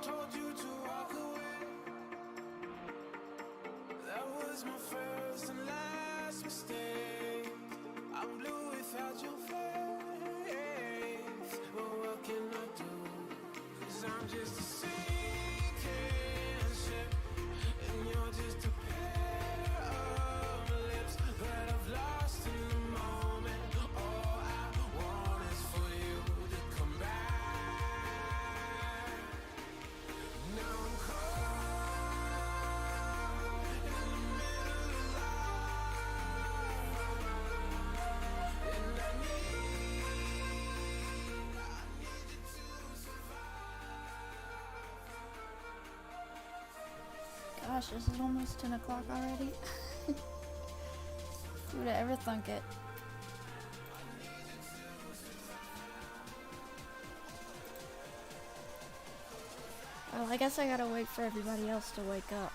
Told you to walk away. That was my first and last mistake. I'm blue without your face. But what can I do? 'Cause I'm just a sinking ship, and you're just a pair of lips that I've lost in the moment. All I want is for you to come back. Now I'm caught in the middle of life, and I need you to survive. Gosh, this is almost 10 o'clock already. Who would ever thunk it? Well, I guess I gotta wait for everybody else to wake up.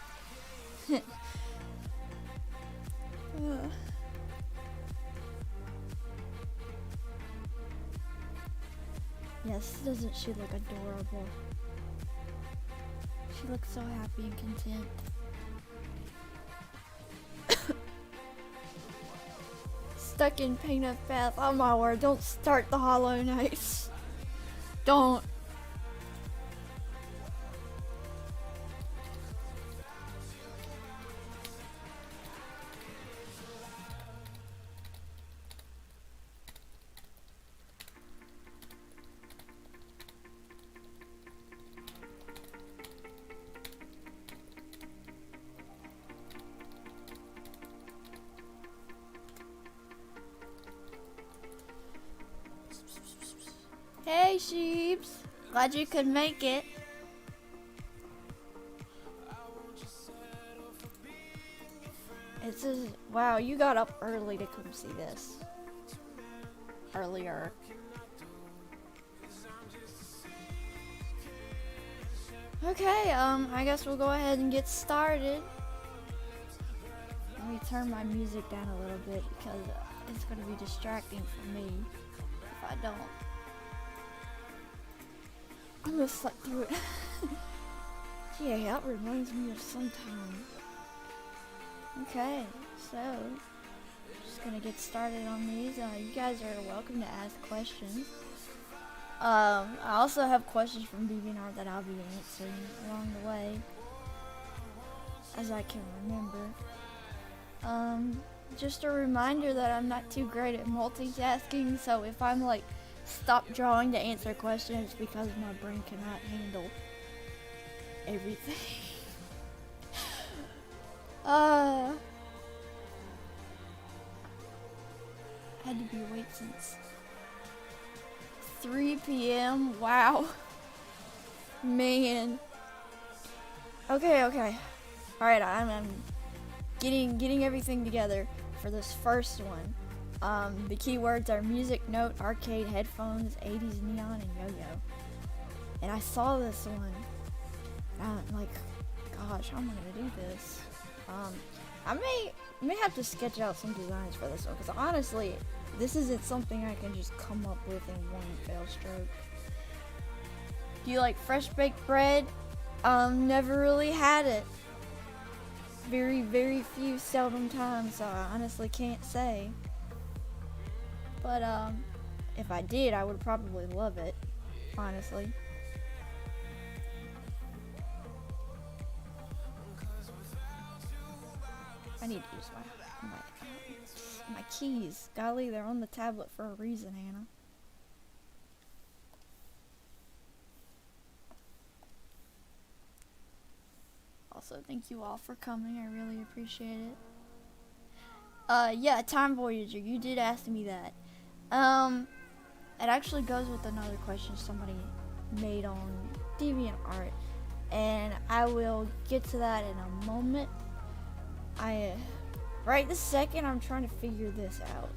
Yes, doesn't she look adorable? She looks so happy and content. Stuck in pain of path. Oh my word, don't start the Hollow Knights. Don't. Hey sheeps, glad you could make it. It says, wow, you got up early to come see this. earlier. Okay, I guess we'll go ahead and get started. Let me turn my music down a little bit because it's going to be distracting for me if I don't. I'm going to slip through it. Yeah, that reminds me of some time. Okay, so just going to get started on these. You guys are welcome to ask questions. I also have questions from DeviantArt that I'll be answering along the way, as I can remember. Just a reminder that I'm not too great at multitasking, so if I'm like stop drawing to answer questions, it's because my brain cannot handle everything. Had to be awake since 3 p.m. Wow. Man. Okay. Alright, I'm getting everything together for this first one. The keywords are music, note, arcade, headphones, 80s neon, and yo-yo. And I saw this one. And I'm like, gosh, how am I gonna do this? I may have to sketch out some designs for this one, because honestly, this isn't something I can just come up with in one fell stroke. Do you like fresh baked bread? Never really had it. Very few, seldom times, so I honestly can't say. But if I did, I would probably love it, honestly. I need to use my keys. Golly, they're on the tablet for a reason, Hannah. Also, thank you all for coming. I really appreciate it. Yeah, Time Voyager, you did ask me that. It actually goes with another question somebody made on DeviantArt, and I will get to that in a moment. Right this second, I'm trying to figure this out,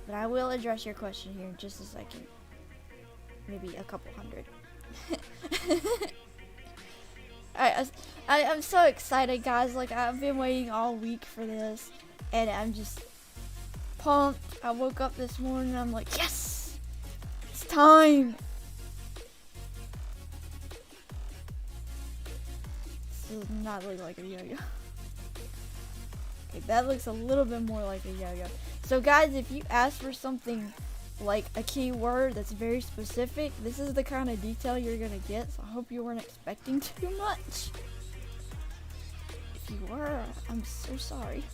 but I will address your question here in just a second. Maybe a couple hundred. I'm so excited, guys. Like, I've been waiting all week for this, and I'm just pumped. I woke up this morning and I'm like, yes, it's time. This does not look like a yo-yo. Okay, that looks a little bit more like a yo-yo. So guys, if you ask for something like a keyword that's very specific, this is the kind of detail you're gonna get, so I hope you weren't expecting too much. If you were, I'm so sorry.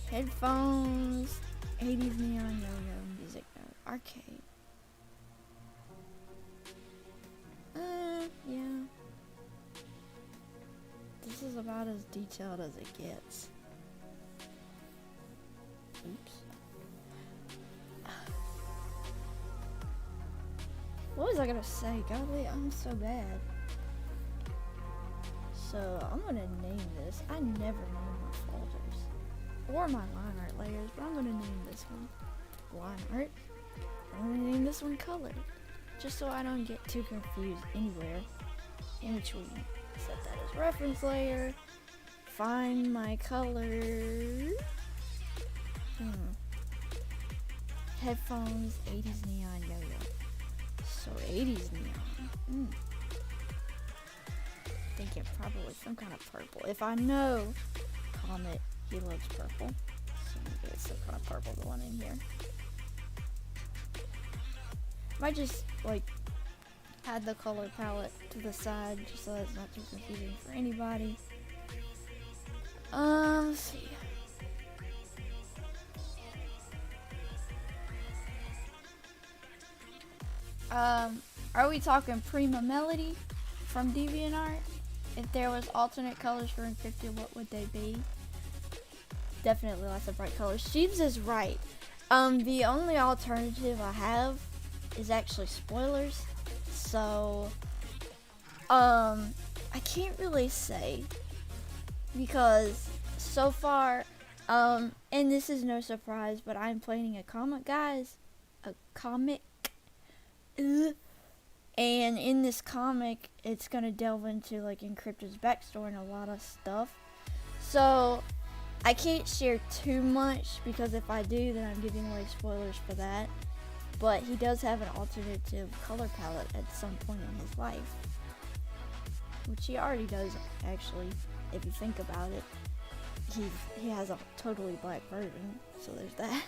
Headphones, 80s neon, yo-yo, music note, arcade. Yeah. This is about as detailed as it gets. Oops. What was I gonna say? Golly, I'm so bad. So, I'm gonna name this. I never name my folders. Or my line art layers, but I'm gonna name this one line art. I'm gonna name this one color. Just so I don't get too confused anywhere. In between. Set that as reference layer. Find my color. Headphones, 80s neon, yo-yo. So 80s neon. Thinking probably some kind of purple. If I know Comet, he loves purple. So maybe it's some kind of purple going in here. Might just like add the color palette to the side just so it's not too confusing for anybody. Let's see. Are we talking Prima Melody from DeviantArt? If there was alternate colors for encrypted, what would they be? Definitely lots of bright colors. Sheebs is right. The only alternative I have is actually spoilers. So, I can't really say because so far And this is no surprise, but I'm planning a comic, guys. A comic. Ugh. And in this comic, it's gonna delve into like Encrypted's backstory and a lot of stuff. So I can't share too much because if I do, then I'm giving away spoilers for that. But he does have an alternative color palette at some point in his life, which he already does actually. If you think about it, he has a totally black version. So there's that.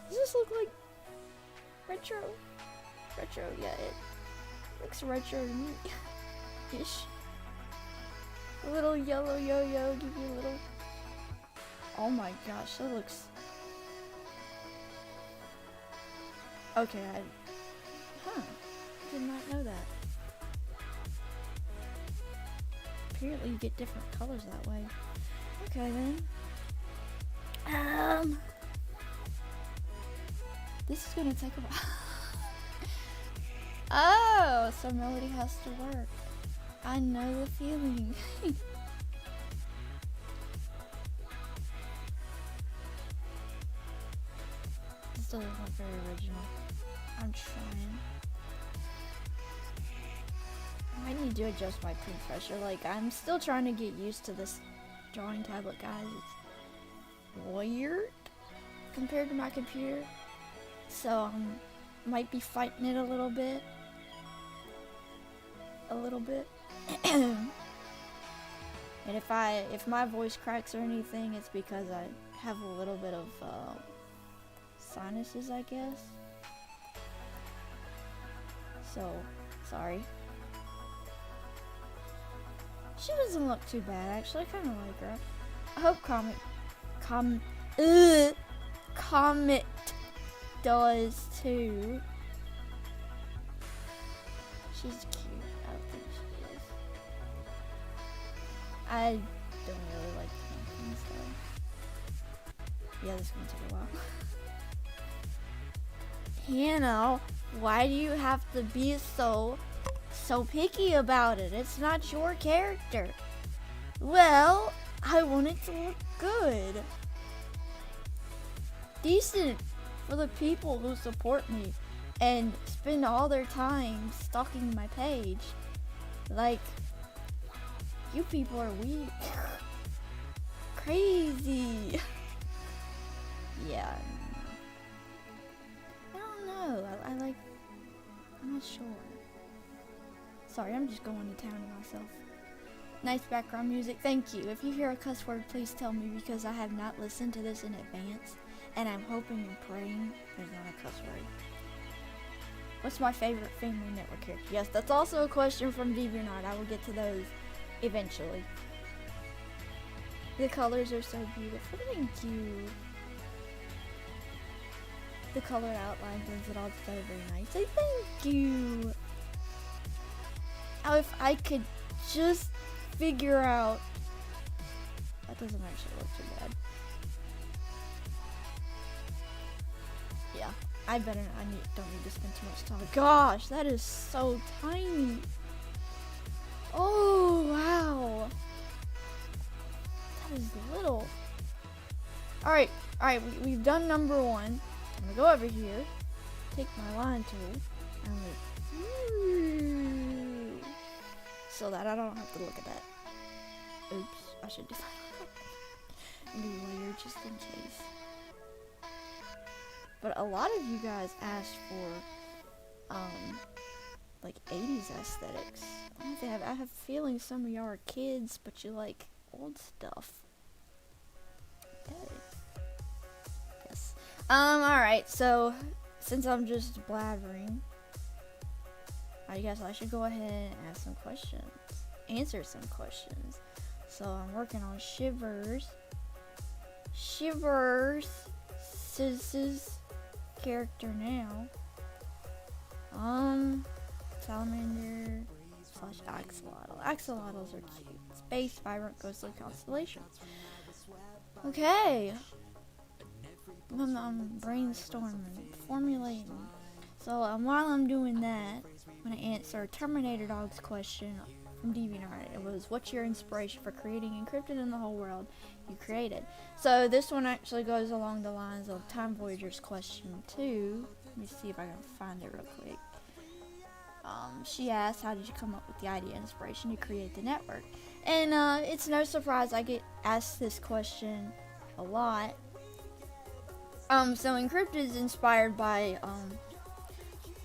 Does this look like retro? Retro, yeah, it looks retro to me. Ish. A little yellow yo-yo, give you a little. Oh my gosh, that looks. Okay, did not know that. Apparently you get different colors that way. Okay then. This is gonna take a while. Oh, so Melody has to work. I know the feeling. This doesn't look very original. I'm trying. I need to adjust my print pressure. Like, I'm still trying to get used to this drawing tablet, guys. It's weird compared to my computer. So, might be fighting it a little bit. And if my voice cracks or anything, it's because I have a little bit of sinuses, I guess. So, sorry. She doesn't look too bad, actually. I kind of like her. I hope Comet does too. She's cute. I don't think she is. I don't really like pumpkins though. Yeah, this is gonna take a while. Hannah, why do you have to be so picky about it? It's not your character. Well, I want it to look good. Decent for the people who support me and spend all their time stalking my page. Like, you people are weak. Crazy. Yeah. I don't know. I'm not sure. Sorry, I'm just going to town to myself. Nice background music. Thank you. If you hear a cuss word, please tell me because I have not listened to this in advance. And I'm hoping and praying there's not a cuss word. What's my favorite Family Network character? Yes, that's also a question from DeviantArt. I will get to those eventually. The colors are so beautiful. Thank you. The color outline brings it all together very nicely. Thank you. Now, if I could just figure out. That doesn't actually look too bad. Yeah, don't need to spend too much time. Gosh, that is so tiny. Oh, wow. That is little. Alright, we've done number one. I'm gonna go over here, take my line tool, and so that I don't have to look at that. Oops, I should do that. Be layer just in case. But a lot of you guys asked for like 80s aesthetics. I have a feeling some of y'all are kids, but you like old stuff. Okay. Yes. Alright, so since I'm just blabbering, I guess I should go ahead and ask some questions. Answer some questions. So I'm working on Shivers. Sis's character now. Salamander / axolotl. Axolotls are cute. Space, vibrant, ghostly constellation. Okay. I'm brainstorming, formulating. So while I'm doing that, I'm gonna answer Terminator Dog's question from DeviantArt. It was, what's your inspiration for creating encrypted in the whole world you created? So this one actually goes along the lines of Time Voyager's question 2. Let me see if I can find it real quick. She asked, how did you come up with the idea and inspiration to create the network? And it's no surprise I get asked this question a lot. So Encrypted is inspired by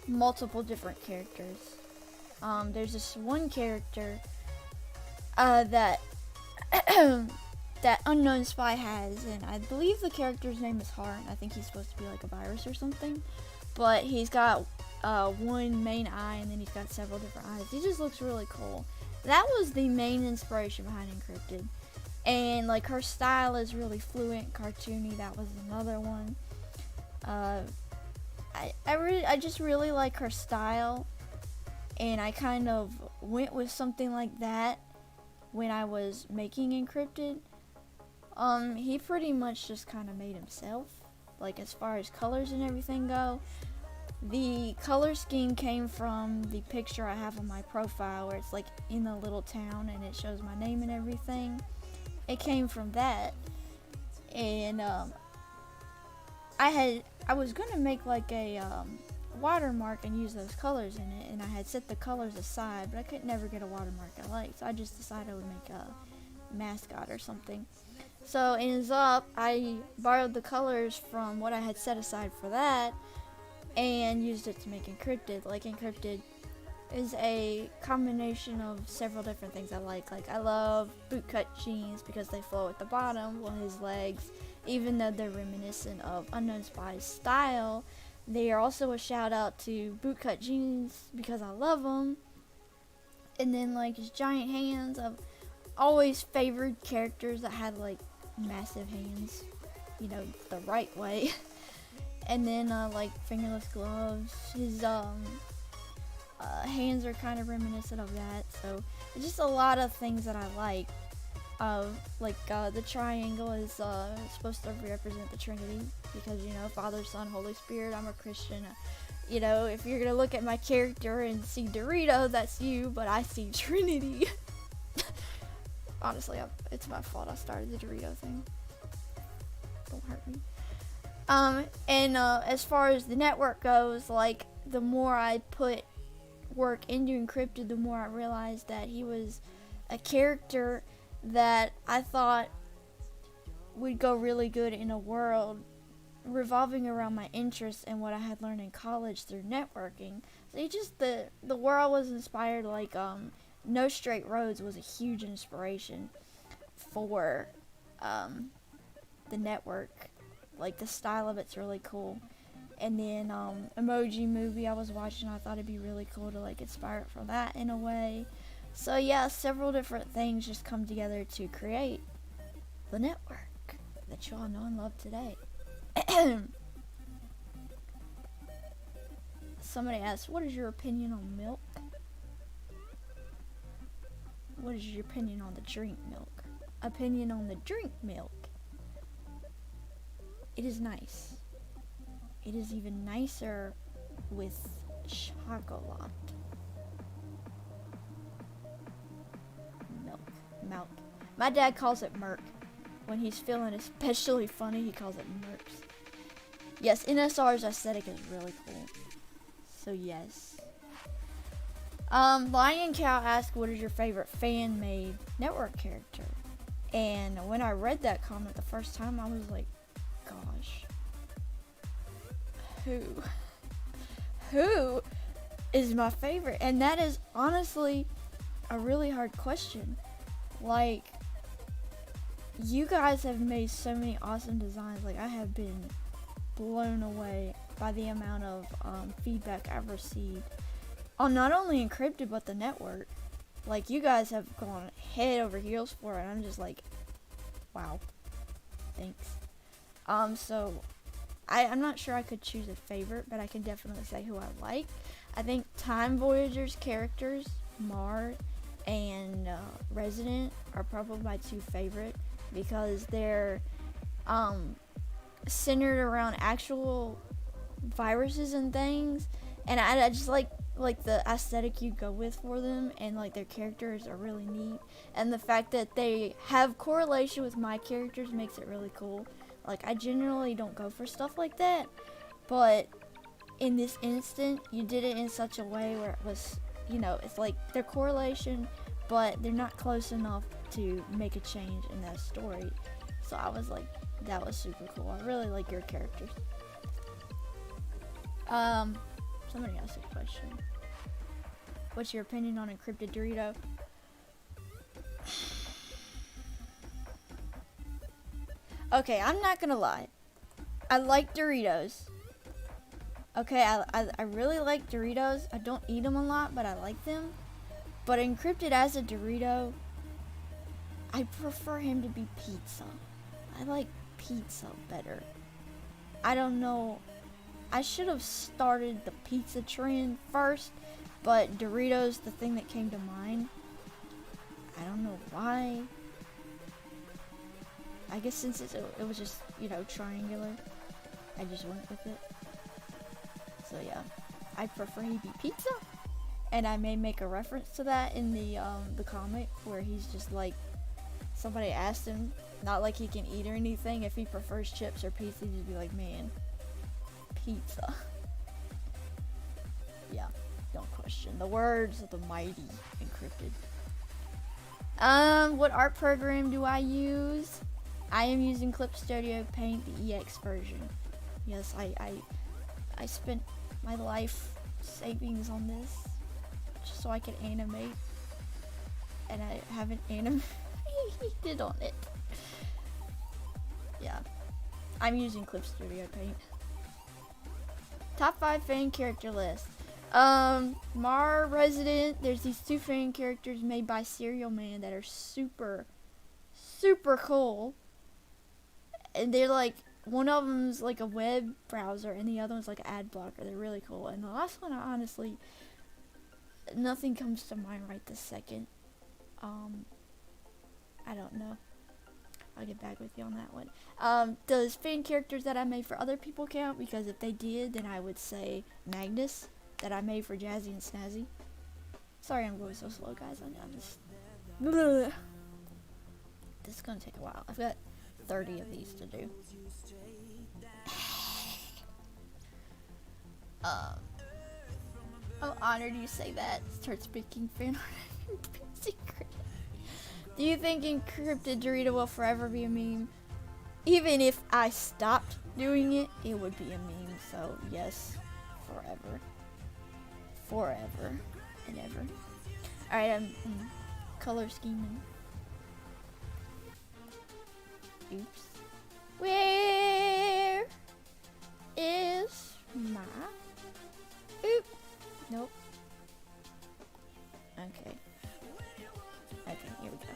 multiple different characters. There's this one character that that Unknown Spy has, and I believe the character's name is Heart. I think he's supposed to be like a virus or something, but he's got one main eye, and then he's got several different eyes. He just looks really cool. That was the main inspiration behind Encrypted. And like, her style is really fluent, cartoony. That was another one. I just really like her style, and I kind of went with something like that when I was making Encrypted. He pretty much just kind of made himself, like as far as colors and everything go. The color scheme came from the picture I have on my profile, where it's like in a little town and it shows my name and everything. It came from that. And I was gonna make like a watermark and use those colors in it, and I had set the colors aside, but I could never get a watermark I liked, so I just decided I would make a mascot or something. So it ends up, I borrowed the colors from what I had set aside for that and used it to make Encrypted. Like, Encrypted is a combination of several different things I like. Like, I love bootcut jeans because they flow at the bottom, while his legs, even though they're reminiscent of Unknown Spy's style, they are also a shout out to bootcut jeans because I love them. And then like his giant hands, I've always favored characters that had like massive hands, you know, the right way. And then like fingerless gloves, his hands are kind of reminiscent of that. So it's just a lot of things that I like. The triangle is supposed to represent the Trinity, because, you know, Father, Son, Holy Spirit. I'm a Christian. You know, if you're gonna look at my character and see Dorito, that's you, but I see Trinity. Honestly, it's my fault I started the Dorito thing. Don't hurt me. As far as the network goes, like, the more I put work into Encrypted, the more I realized that he was a character that I thought would go really good in a world revolving around my interests and what I had learned in college through networking. So the world was inspired, like, No Straight Roads was a huge inspiration for the network. Like, the style of it's really cool. And then Emoji Movie I was watching, I thought it'd be really cool to like inspire it from that in a way. So yeah, several different things just come together to create the network that you all know and love today. Somebody asked, what is your opinion on milk? What is your opinion on the drink milk? Opinion on the drink milk. It is nice. It is even nicer with chocolate. Milk. My dad calls it Merc. When he's feeling especially funny, he calls it Mercs. Yes, NSR's aesthetic is really cool. So yes. Lion Cow asked, what is your favorite fan-made network character? And when I read that comment the first time, I was like, gosh. Who is my favorite? And that is honestly a really hard question. Like, you guys have made so many awesome designs. Like, I have been blown away by the amount of feedback I've received on not only Encrypted but the network. Like, you guys have gone head over heels for it. I'm just like, wow, thanks. So I'm not sure I could choose a favorite, but I can definitely say who I like. I think Time Voyager's characters, Mar and Resident, are probably my two favorite because they're centered around actual viruses and things, and I just like like the aesthetic you go with for them, and like their characters are really neat, and the fact that they have correlation with my characters makes it really cool. Like, I generally don't go for stuff like that, but in this instant you did it in such a way where it was, you know, it's like their correlation, but they're not close enough to make a change in that story. So I was like, that was super cool. I really like your characters. Somebody asked a question. What's your opinion on encrypted Dorito? Okay, I'm not gonna lie. I like Doritos. Okay, I really like Doritos. I don't eat them a lot, but I like them. But encrypted as a Dorito, I prefer him to be pizza. I like pizza better. I don't know. I should have started the pizza trend first, but Doritos, the thing that came to mind. I don't know why. I guess since it was just, you know, triangular, I just went with it. So yeah, I prefer he be pizza, and I may make a reference to that in the comic where he's just like, somebody asked him, not like he can eat or anything, if he prefers chips or pizza, he'd just be like, man, pizza. Yeah, don't question the words of the mighty encrypted. What art program do I use? I am using Clip Studio Paint, the EX version. Yes, I spent my life savings on this just so I could animate, and I haven't animated on it. Yeah, I'm using Clip Studio Paint. Top 5 fan character list. Mar Resident, there's these 2 fan characters made by Serial Man that are super cool. And they're like, one of them's like a web browser and the other one's like an ad blocker. They're really cool. And the last one, I honestly, nothing comes to mind right this second. I don't know. I'll get back with you on that one. Does fan characters that I made for other people count? Because if they did, then I would say Magnus, that I made for Jazzy and Snazzy. Sorry I'm going so slow, guys. I'm just... This is gonna take a while. I've got 30 of these to do. I'm honored you say that. Start speaking fan art secret. Do you think encrypted Dorito will forever be a meme? Even if I stopped doing it, it would be a meme. So yes, forever. Forever and ever. Alright, I'm color scheming. Oops. Where is my... Oop. Nope. Okay. Okay, here we go.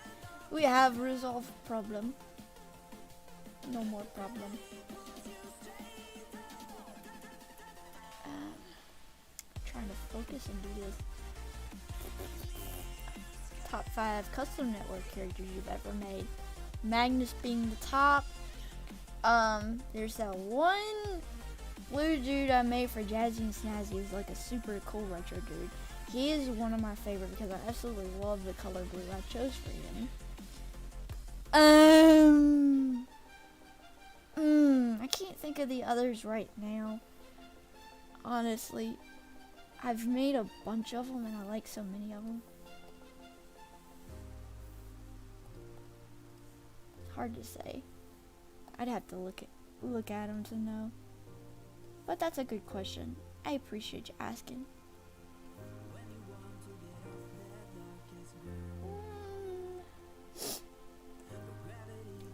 We have resolved problem. No more problem. Trying to focus and do this. Top 5 custom network characters you've ever made. Magnus being the top. There's that one blue dude I made for Jazzy and Snazzy. He's like a super cool retro dude. He is one of my favorite because I absolutely love the color blue I chose for him. I can't think of the others right now. Honestly, I've made a bunch of them and I like so many of them. Hard to say. I'd have to look at them to know. But that's a good question. I appreciate you asking.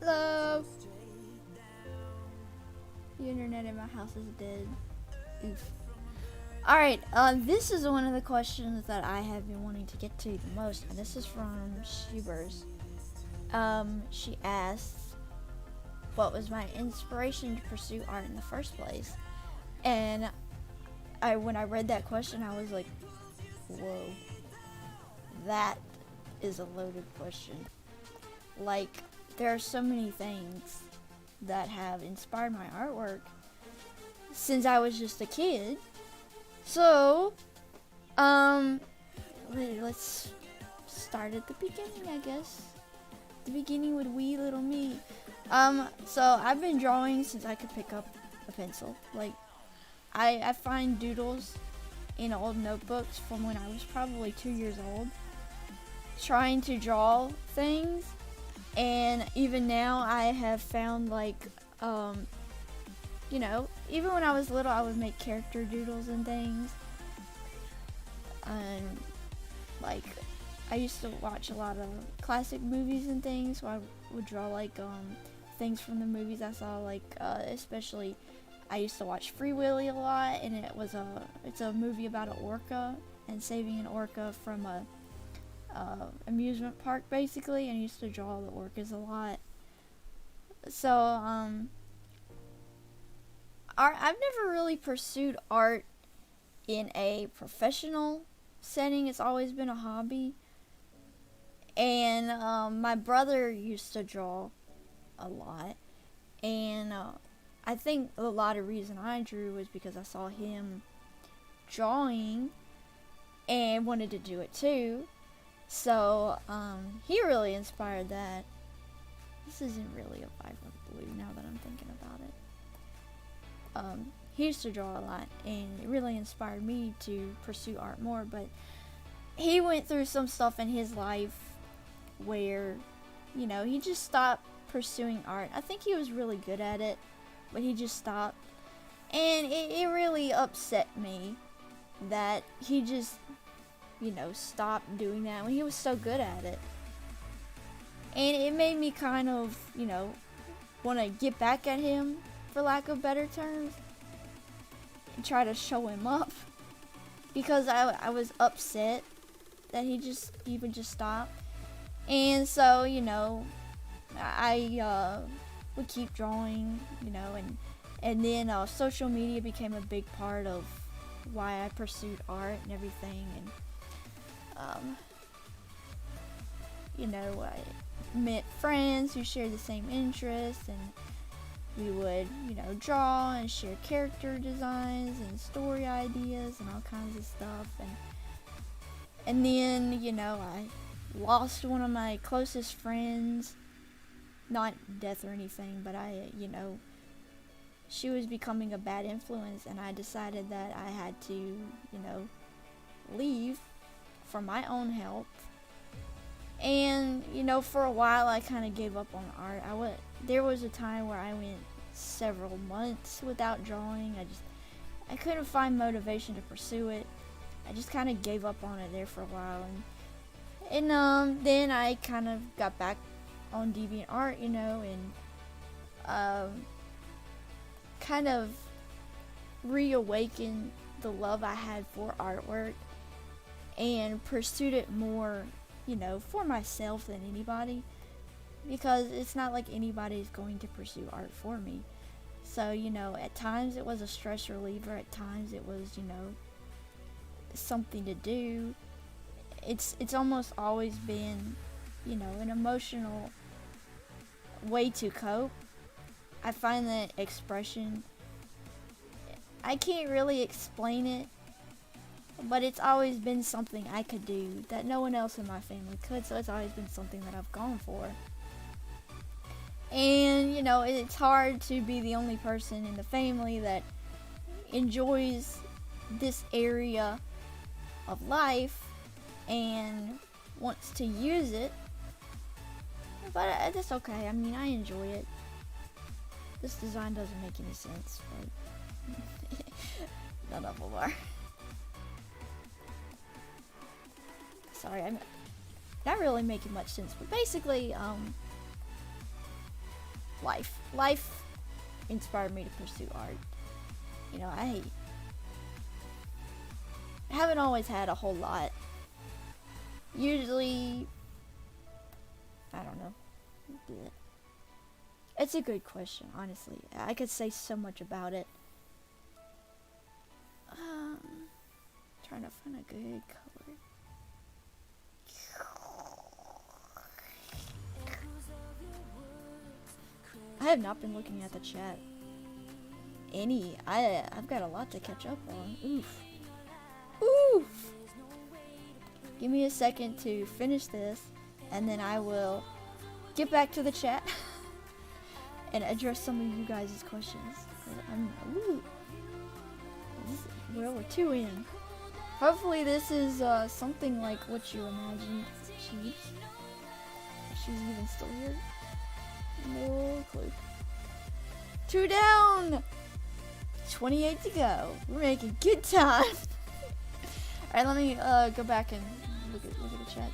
Hello. The internet in my house is dead. Oof. Alright, this is one of the questions that I have been wanting to get to the most, and this is from Shubers. She asks, what was my inspiration to pursue art in the first place? And when I read that question, I was like, whoa, that is a loaded question. Like, there are so many things that have inspired my artwork since I was just a kid. So, Um, let's start at the beginning, I guess. The beginning with wee little me. So I've been drawing since I could pick up a pencil. Like, I find doodles in old notebooks from when I was probably 2 years old, trying to draw things. And even now I have found, like, you know, even when I was little, I would make character doodles and things. And, like, I used to watch a lot of classic movies and things, so I would draw, like, things from the movies I saw, like, especially, I used to watch Free Willy a lot, and it's a movie about an orca, and saving an orca from a amusement park, basically, and I used to draw the orcas a lot. So, I've never really pursued art in a professional setting. It's always been a hobby. And my brother used to draw a lot. And I think a lot of reason I drew was because I saw him drawing and wanted to do it too. So he really inspired that. This isn't really a vibrant blue now that I'm thinking about it. He used to draw a lot, and it really inspired me to pursue art more, but he went through some stuff in his life where, you know, he just stopped pursuing art. I think he was really good at it, but he just stopped, and it really upset me that he just, you know, stopped doing that when he was so good at it. And it made me kind of, you know, want to get back at him, for lack of better terms, and try to show him up, because I was upset that he would just stop. And so, you know, I would keep drawing, you know, and then social media became a big part of why I pursued art and everything. And you know, I met friends who shared the same interests, and we would, you know, draw and share character designs and story ideas and all kinds of stuff. And then, you know, I lost one of my closest friends, not death or anything, but you know, she was becoming a bad influence, and I decided that I had to, you know, leave for my own health. And, you know, for a while I kind of gave up on art. There was a time where I went several months without drawing. I couldn't find motivation to pursue it. I just kind of gave up on it there for a while, and then I kind of got back on DeviantArt, you know, and kind of reawakened the love I had for artwork and pursued it more, you know, for myself than anybody, because it's not like anybody's going to pursue art for me. So, you know, at times it was a stress reliever, at times it was, you know, something to do. It's almost always been, you know, an emotional way to cope. I find that expression, I can't really explain it, but it's always been something I could do that no one else in my family could, so it's always been something that I've gone for. And, you know, it's hard to be the only person in the family that enjoys this area of life and wants to use it, but that's okay. I mean, I enjoy it. This design doesn't make any sense, but none of them are. Sorry, I'm not really making much sense, but basically, life inspired me to pursue art. You know, I haven't always had a whole lot. Usually, I don't know. It's a good question, honestly. I could say so much about it. Trying to find a good color. I have not been looking at the chat. I've got a lot to catch up on. Oof. give me a second to finish this, and then I will get back to the chat and address some of you guys' questions. We're 2 in. Hopefully this is something like what you imagined. She's even still here. No clue. 2 down! 28 to go. We're making good time. Alright, let me go back and look at the chat,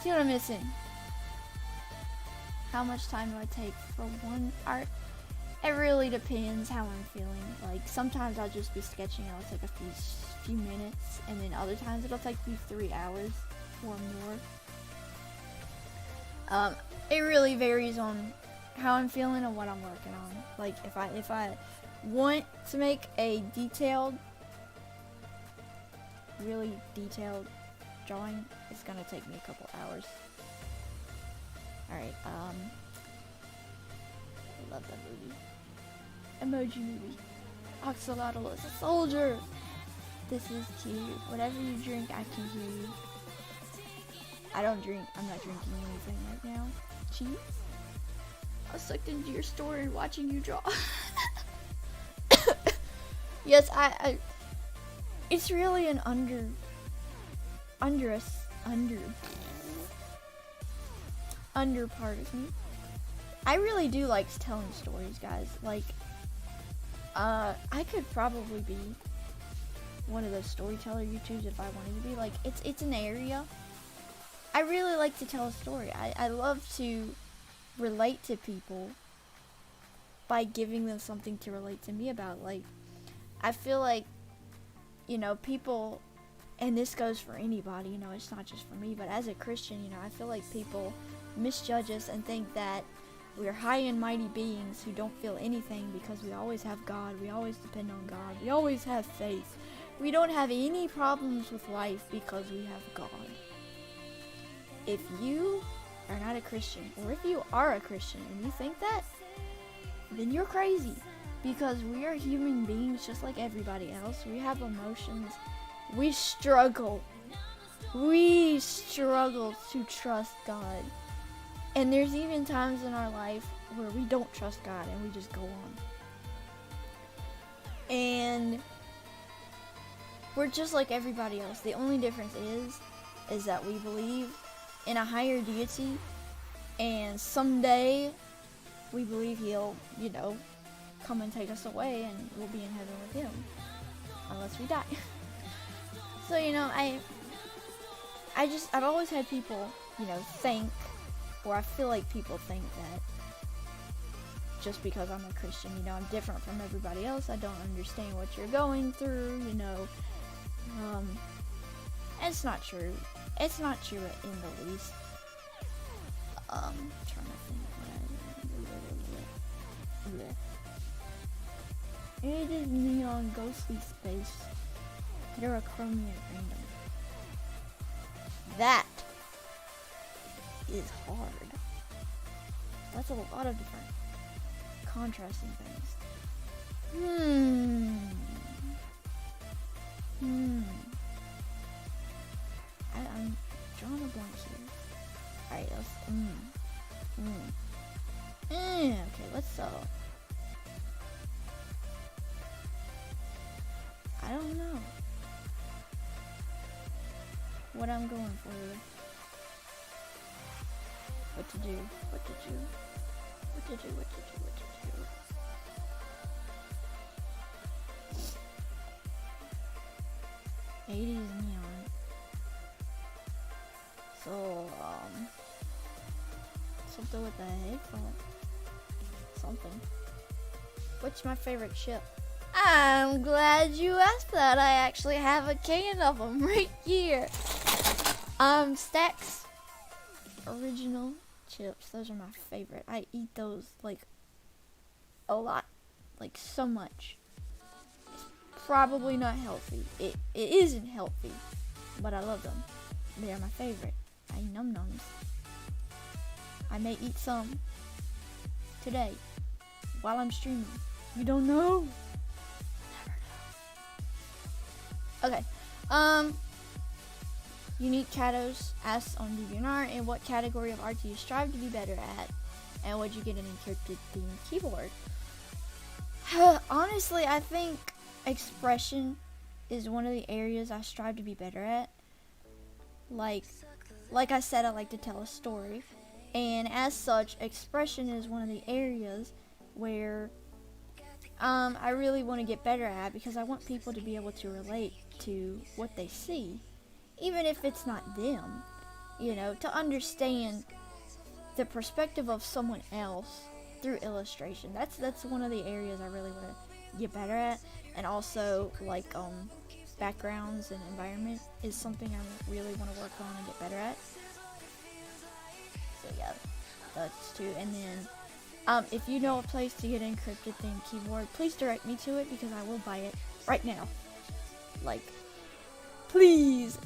see what I'm missing. How much time do I take for one art? It really depends how I'm feeling. Like, sometimes I'll just be sketching and it'll take a few minutes, and then other times it'll take me 3 hours or more. It really varies on how I'm feeling and what I'm working on. Like, if I want to make a really detailed drawing, it's gonna take me a couple hours. Alright, I love that movie. Emoji movie. Axolotl is a soldier. This is cute. Whatever you drink, I can hear you. I don't drink. I'm not drinking anything right now. Cheese? I was sucked into your story and watching you draw. Yes, I it's really an under part of me. I really do like telling stories, guys. Like, I could probably be one of those storyteller YouTubers if I wanted to be. Like, it's an area. I really like to tell a story. I love to relate to people by giving them something to relate to me about. Like, I feel like, you know, people, and this goes for anybody, you know, it's not just for me, but as a Christian, you know, I feel like people misjudge us and think that we're high and mighty beings who don't feel anything because we always have God, we always depend on God, we always have faith. We don't have any problems with life because we have God. If you are not a Christian, or if you are a Christian and you think that, then you're crazy. Because we are human beings just like everybody else. We have emotions. We struggle. We struggle to trust God. And there's even times in our life where we don't trust God and we just go on. And we're just like everybody else. The only difference is that we believe in a higher deity, and someday we believe he'll, you know, come and take us away and we'll be in heaven with him. Unless we die. So, you know, I've always had people, you know, think, or I feel like people think that just because I'm a Christian, you know, I'm different from everybody else. I don't understand what you're going through, you know. It's not true. It's not true in the least. Trying to think what it is neon ghostly space. Heterochromia at random. That is hard. That's a lot of different contrasting things. I'm drawing a blank here. Alright, let's okay, let's I don't know what I'm going for here. What to do. 80s neon. So, something with the headphone. Something. What's my favorite chip? I'm glad you asked that. I actually have a can of them right here. Stacks original chips. Those are my favorite. I eat those like a lot, like so much. It's probably not healthy. It isn't healthy, but I love them. They are my favorite. I num nums. I may eat some today while I'm streaming. You don't know. Never know. Okay. Unique Catos asks on DeviantArt, in what category of art do you strive to be better at? And would you get an encrypted themed keyboard? Honestly, I think expression is one of the areas I strive to be better at. Like I said, I like to tell a story. And as such, expression is one of the areas where I really want to get better at, because I want people to be able to relate to what they see, even if it's not them, you know, to understand the perspective of someone else through illustration. That's one of the areas I really want to get better at. And also, like, backgrounds and environment is something I really want to work on and get better at. So yeah, that's two. And then if you know a place to get an encrypted themed keyboard, please direct me to it, because I will buy it right now. Like, please.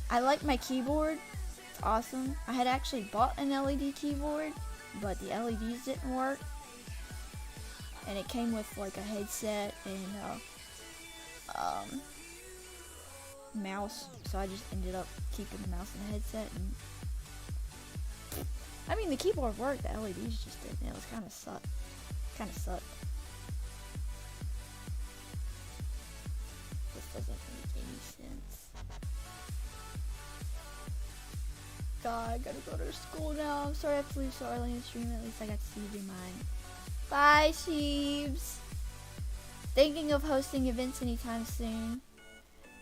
I like my keyboard. It's awesome. I had actually bought an LED keyboard, but the LEDs didn't work. And it came with like a headset and mouse, so I just ended up keeping the mouse and the headset. And I mean, the keyboard worked, the LEDs just didn't. It was kind of sucked. This doesn't make any sense. God, I gotta go to school now. I'm sorry I have to leave so early in the stream. At least I got to see you do mine. Bye, Sheebs. Thinking of hosting events anytime soon?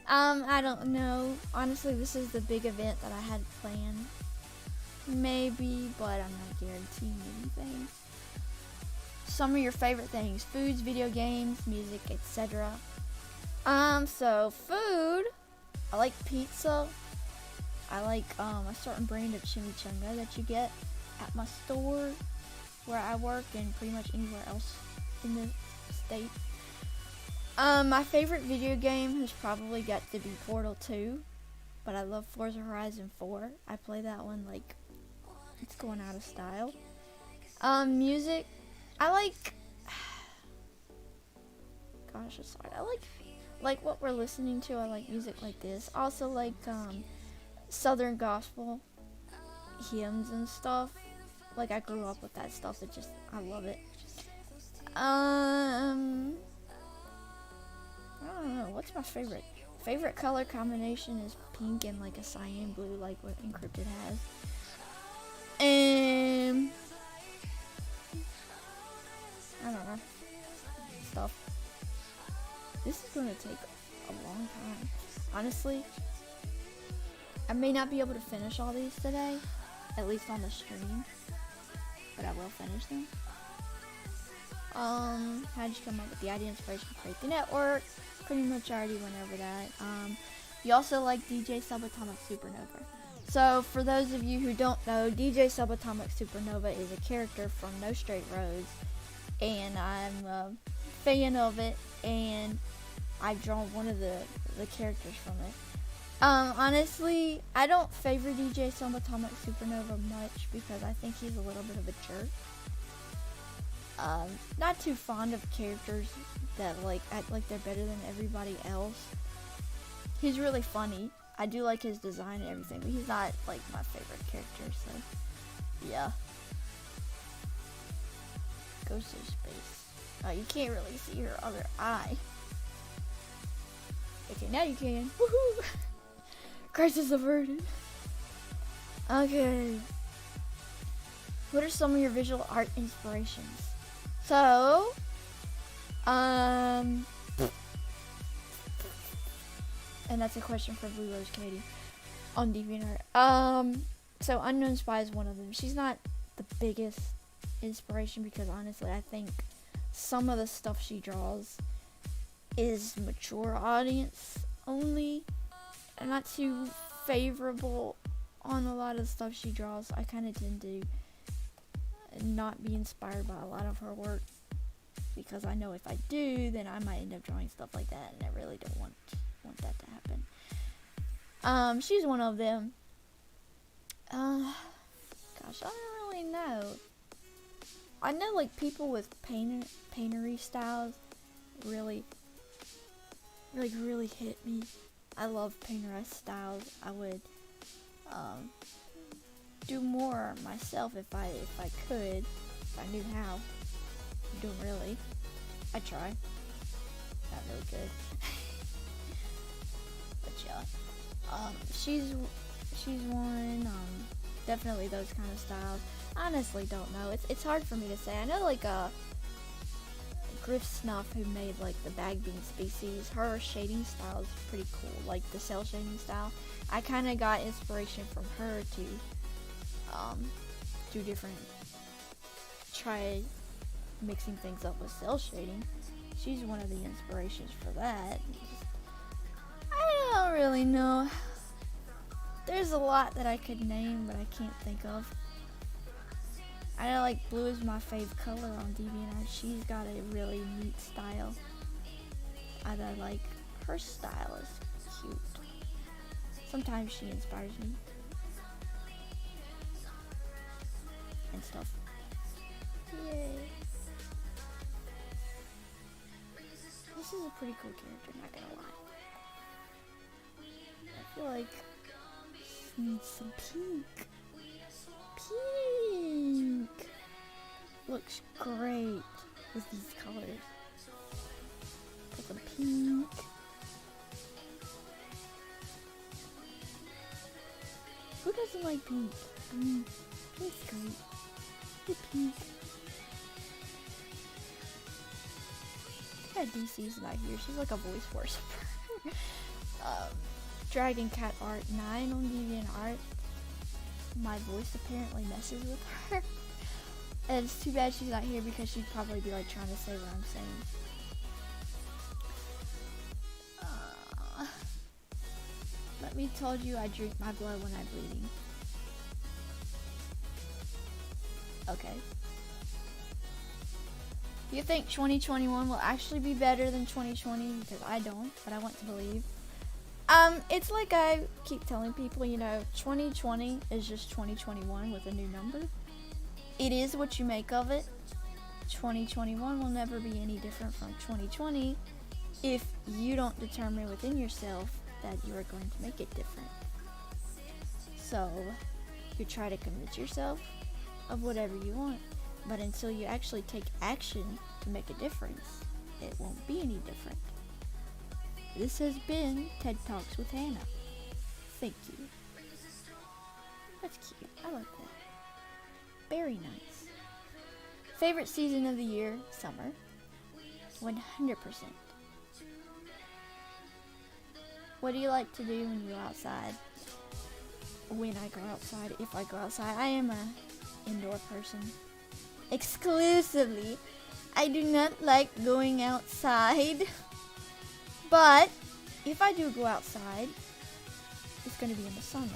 I don't know. Honestly, this is the big event that I had planned. Maybe, but I'm not guaranteeing anything. Some of your favorite things: foods, video games, music, etc. So food, I like pizza. I like a certain brand of chimichanga that you get at my store where I work and pretty much anywhere else in the state. My favorite video game has probably got to be Portal 2, but I love Forza Horizon 4. I play that one like it's going out of style. Music, I like, gosh, I'm sorry, I like what we're listening to. I like music like this. Also like Southern gospel hymns and stuff. Like, I grew up with that stuff. I love it. I don't know, what's my favorite color combination is pink and like a cyan blue, like what Encrypted has. And I don't know, stuff. This is gonna take a long time. Honestly, I may not be able to finish all these today, at least on the stream, but I will finish them. How did you come up with the idea and inspiration to create the network? Pretty much already went over that. You also like DJ Subatomic Supernova. So for those of you who don't know, DJ Subatomic Supernova is a character from No Straight Roads, and I'm a fan of it, and I've drawn one of the characters from it. Honestly, I don't favor DJ Subatomic Supernova much because I think he's a little bit of a jerk. Not too fond of characters that like act like they're better than everybody else. He's really funny. I do like his design and everything, but he's not like my favorite character, so yeah. Goes to space. You can't really see her other eye. Okay, now you can. Woohoo! Crisis averted. Okay. What are some of your visual art inspirations? So, and that's a question for Blue Rose Katie on DeviantArt. So Unknown Spy is one of them. She's not the biggest inspiration because honestly, I think some of the stuff she draws is mature audience only. I'm not too favorable on a lot of stuff she draws. I kind of tend to not be inspired by a lot of her work because I know if I do, then I might end up drawing stuff like that, and I really don't want that to happen. She's one of them. Gosh, I don't really know. I know like people with paintery styles really hit me. I love painterist styles. I would do more myself if I could, if I knew how. I don't really. I try. Not really good. But yeah. She's one. Definitely those kind of styles. Honestly, don't know. It's hard for me to say. I know like Griff Snuff, who made like the Bag Bean Species, her shading style is pretty cool. Like the cell shading style. I kind of got inspiration from her to do different. Try mixing things up with cell shading. She's one of the inspirations for that. I don't really know. There's a lot that I could name, but I can't think of. I know like blue is my fave color on DeviantArt. She's got a really neat style. I like her style is cute. Sometimes she inspires me. And stuff. Yay. This is a pretty cool character, not gonna lie. I feel like she needs some pink. Pink! Looks great with these colors. Put some pink. Who doesn't like pink? Pink's great. The pink. Yeah, DC's not here. She's like a voice worshiper. Dragon Cat Art 9 on DeviantArt. My voice apparently messes with her. And it's too bad she's not here because she'd probably be like trying to say what I'm saying. Let me told you I drink my blood when I'm bleeding. Okay. Do you think 2021 will actually be better than 2020? Because I don't, but I want to believe. It's like I keep telling people, 2020 is just 2021 with a new number. It is what you make of it. 2021 will never be any different from 2020 if you don't determine within yourself that you are going to make it different. So, you try to convince yourself of whatever you want, but until you actually take action to make a difference, it won't be any different. This has been TED Talks with Hannah. Thank you. That's cute. I like that. Very nice. Favorite season of the year? Summer. 100%. What do you like to do when you go outside? When I go outside, if I go outside, I am a indoor person. Exclusively. I do not like going outside. But if I do go outside, it's going to be in the summer.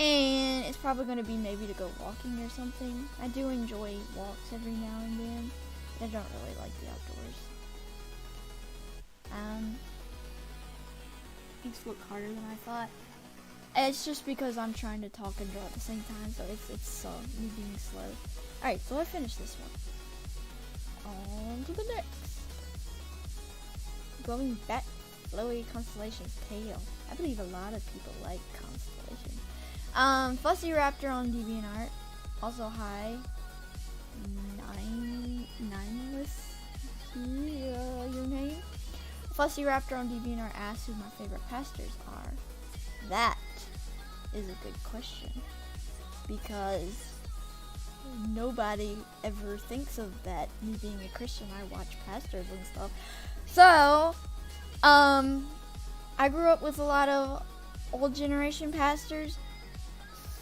And it's probably going to be maybe to go walking or something. I do enjoy walks every now and then. But I don't really like the outdoors. Things look harder than I thought. It's just because I'm trying to talk and draw at the same time, so it's me being slow. Alright, so I finished this one. On to the next. Glowing bat, flowy constellations tail. I believe a lot of people like constellations. Fussy Raptor on DeviantArt. Also hi. Your name? Fussy Raptor on DeviantArt asks who my favorite pastors are. That is a good question. Because nobody ever thinks of that. Me being a Christian, I watch pastors and stuff. So, I grew up with a lot of old generation pastors,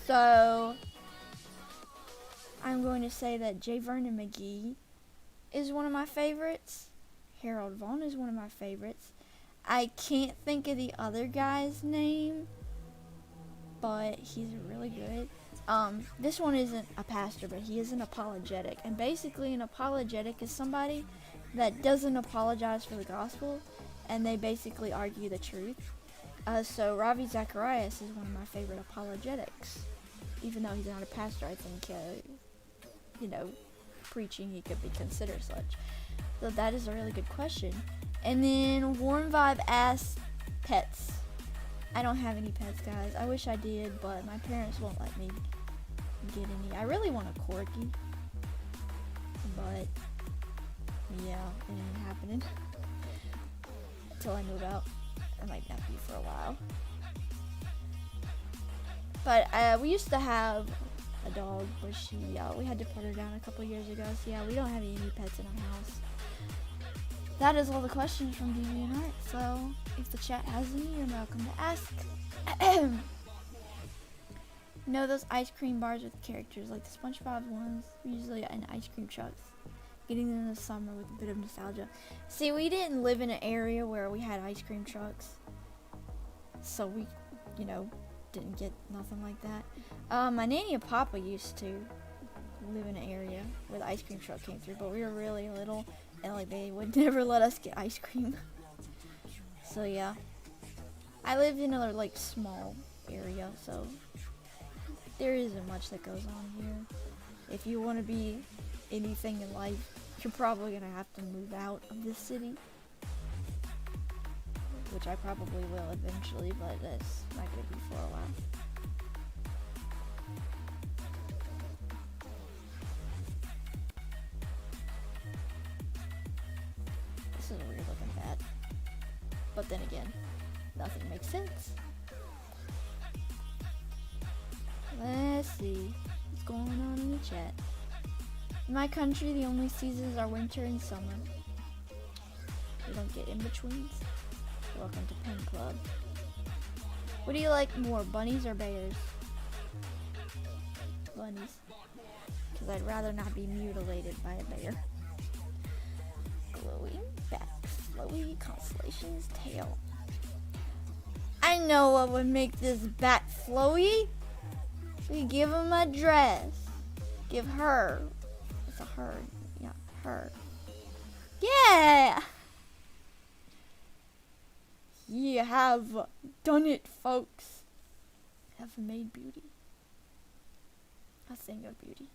so I'm going to say that J. Vernon McGee is one of my favorites. Harold Vaughn is one of my favorites. I can't think of the other guy's name, but he's really good. This one isn't a pastor, but he is an apologetic, and basically an apologetic is somebody that doesn't apologize for the gospel, and they basically argue the truth. So Ravi Zacharias is one of my favorite apologetics. Even though he's not a pastor, I think, preaching, he could be considered such. So that is a really good question. And then Warm Vibe asks pets. I don't have any pets, guys. I wish I did, but my parents won't let me get any. I really want a corgi, but yeah, it ain't happening until I move out. I might not be for a while. But we used to have a dog, but we had to put her down a couple years ago. So yeah, we don't have any pets in our house. That is all the questions from DeviantArt. So if the chat has any, you're welcome to ask. Those ice cream bars with characters like the SpongeBob ones, usually in ice cream trucks. Getting them in the summer with a bit of nostalgia. See, we didn't live in an area where we had ice cream trucks, so we, didn't get nothing like that. My nanny and papa used to live in an area where the ice cream truck came through, but we were really little, and they would never let us get ice cream. So yeah, I lived in a small area, so there isn't much that goes on here. If you want to be anything in life, you're probably gonna have to move out of this city, which I probably will eventually, but that's not gonna be for a while. This is a weird looking bat, but then again, nothing makes sense. Let's see what's going on in the chat. In my country, the only seasons are winter and summer. We don't get in-betweens. Welcome to Pen Club. What do you like more, bunnies or bears? Bunnies. Because I'd rather not be mutilated by a bear. Glowy back, flowy constellation's tail. I know what would make this bat flowy. We give him a dress. Give her. It's a her. Yeah, her. Yeah! Ye have done it, folks. Have made beauty. A thing of beauty.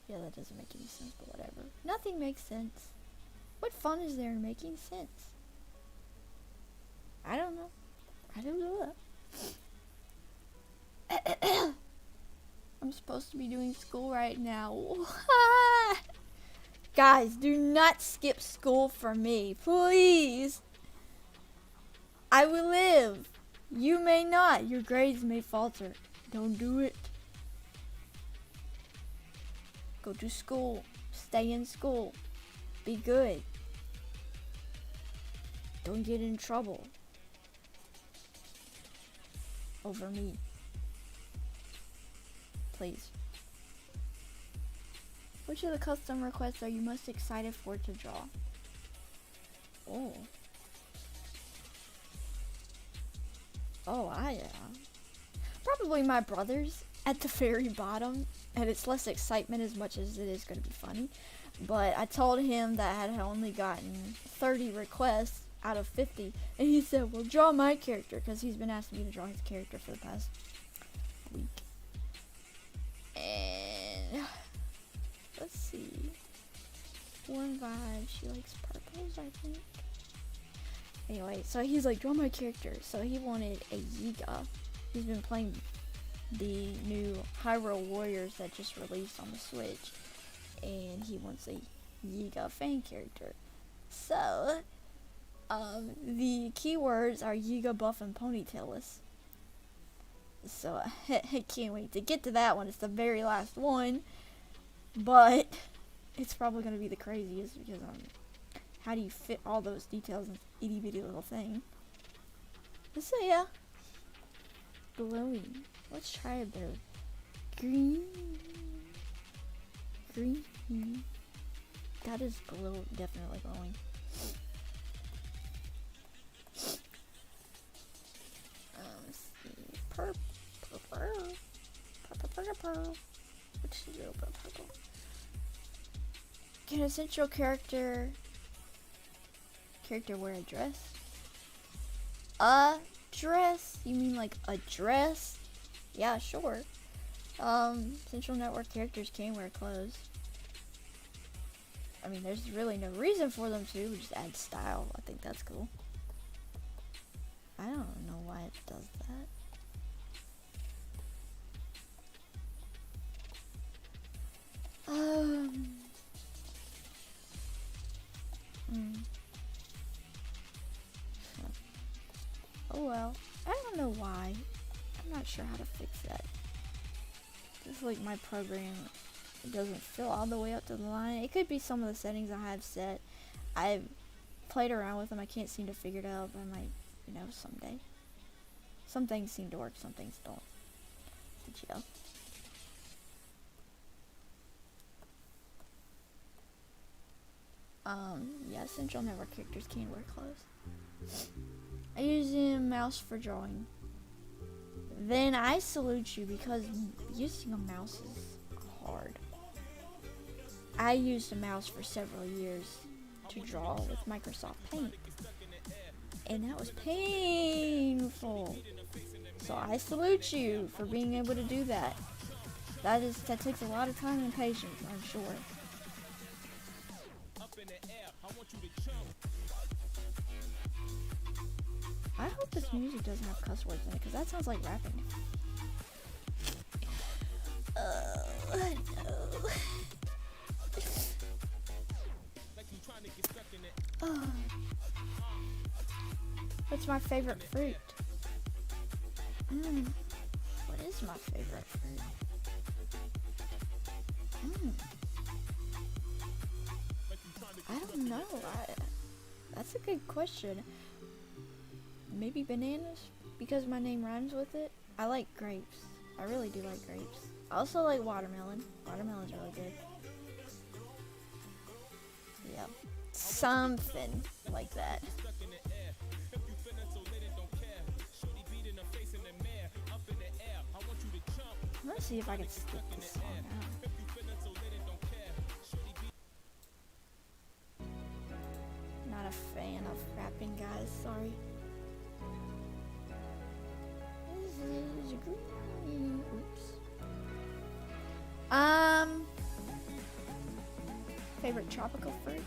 Yeah, that doesn't make any sense, but whatever. Nothing makes sense. What fun is there in making sense? I don't know. I don't know that. I'm supposed to be doing school right now. Guys, do not skip school for me, please. I will live. You may not. Your grades may falter. Don't do it. Go to school. Stay in school. Be good. Don't get in trouble over me. Please. Which of the custom requests are you most excited for to draw? Oh. Oh, I am. Probably my brother's at the very bottom, and it's less excitement as much as it is going to be funny. But I told him that I had only gotten 30 requests out of 50, and he said, well, draw my character, because he's been asking me to draw his character for the past week. And let's see. Warm vibe. She likes purples, I think. Anyway, so he's like, draw my character. So he wanted a Yiga. He's been playing the new Hyrule Warriors that just released on the Switch, and he wants a Yiga fan character. So the keywords are Yiga, buff, and ponytailless. So I can't wait to get to that one. It's the very last one, but it's probably going to be the craziest because how do you fit all those details in a itty bitty little thing? So yeah, glowing. Let's try a bit of green. Green. That is definitely glowing. Let's see. Purple. Which is a little bit purple. Can a central character wear a dress? A dress? You mean like a dress? Yeah, sure. Central network characters can wear clothes. I mean, there's really no reason for them to. We just add style. I think that's cool. I don't know why it does that. Oh well. I don't know why. I'm not sure how to fix that. Just like my program, it doesn't fill all the way up to the line. It could be some of the settings I have set. I've played around with them. I can't seem to figure it out, but I might, you know, someday. Some things seem to work, some things don't. But yeah. Yeah, Central Network characters can wear clothes. I use a mouse for drawing. Then I salute you because using a mouse is hard. I used a mouse for several years to draw with Microsoft Paint. And that was painful. So I salute you for being able to do that. That takes a lot of time and patience, I'm sure. I hope this music doesn't have cuss words in it, because that sounds like rapping. No. What's my favorite fruit? What is my favorite fruit? I don't know. That's a good question. Maybe bananas, because my name rhymes with it. I like grapes. I really do like grapes. I also like watermelon. Watermelon's really good. Yeah, something like that. Let's see if I can skip this song out. Not a fan of rapping, guys. Sorry. Oops. Favorite tropical fruit?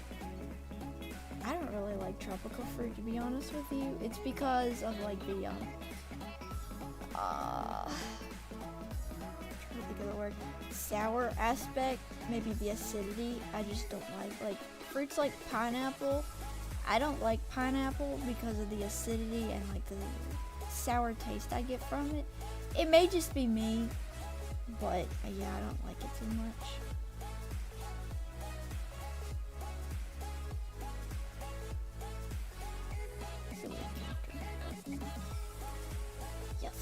I don't really like tropical fruit, to be honest with you. It's because of like the trying to think of the word, sour aspect, maybe the acidity. I just don't like fruits like pineapple. I don't like pineapple because of the acidity and like the sour taste I get from it. It may just be me, but yeah, I don't like it too much. Yes.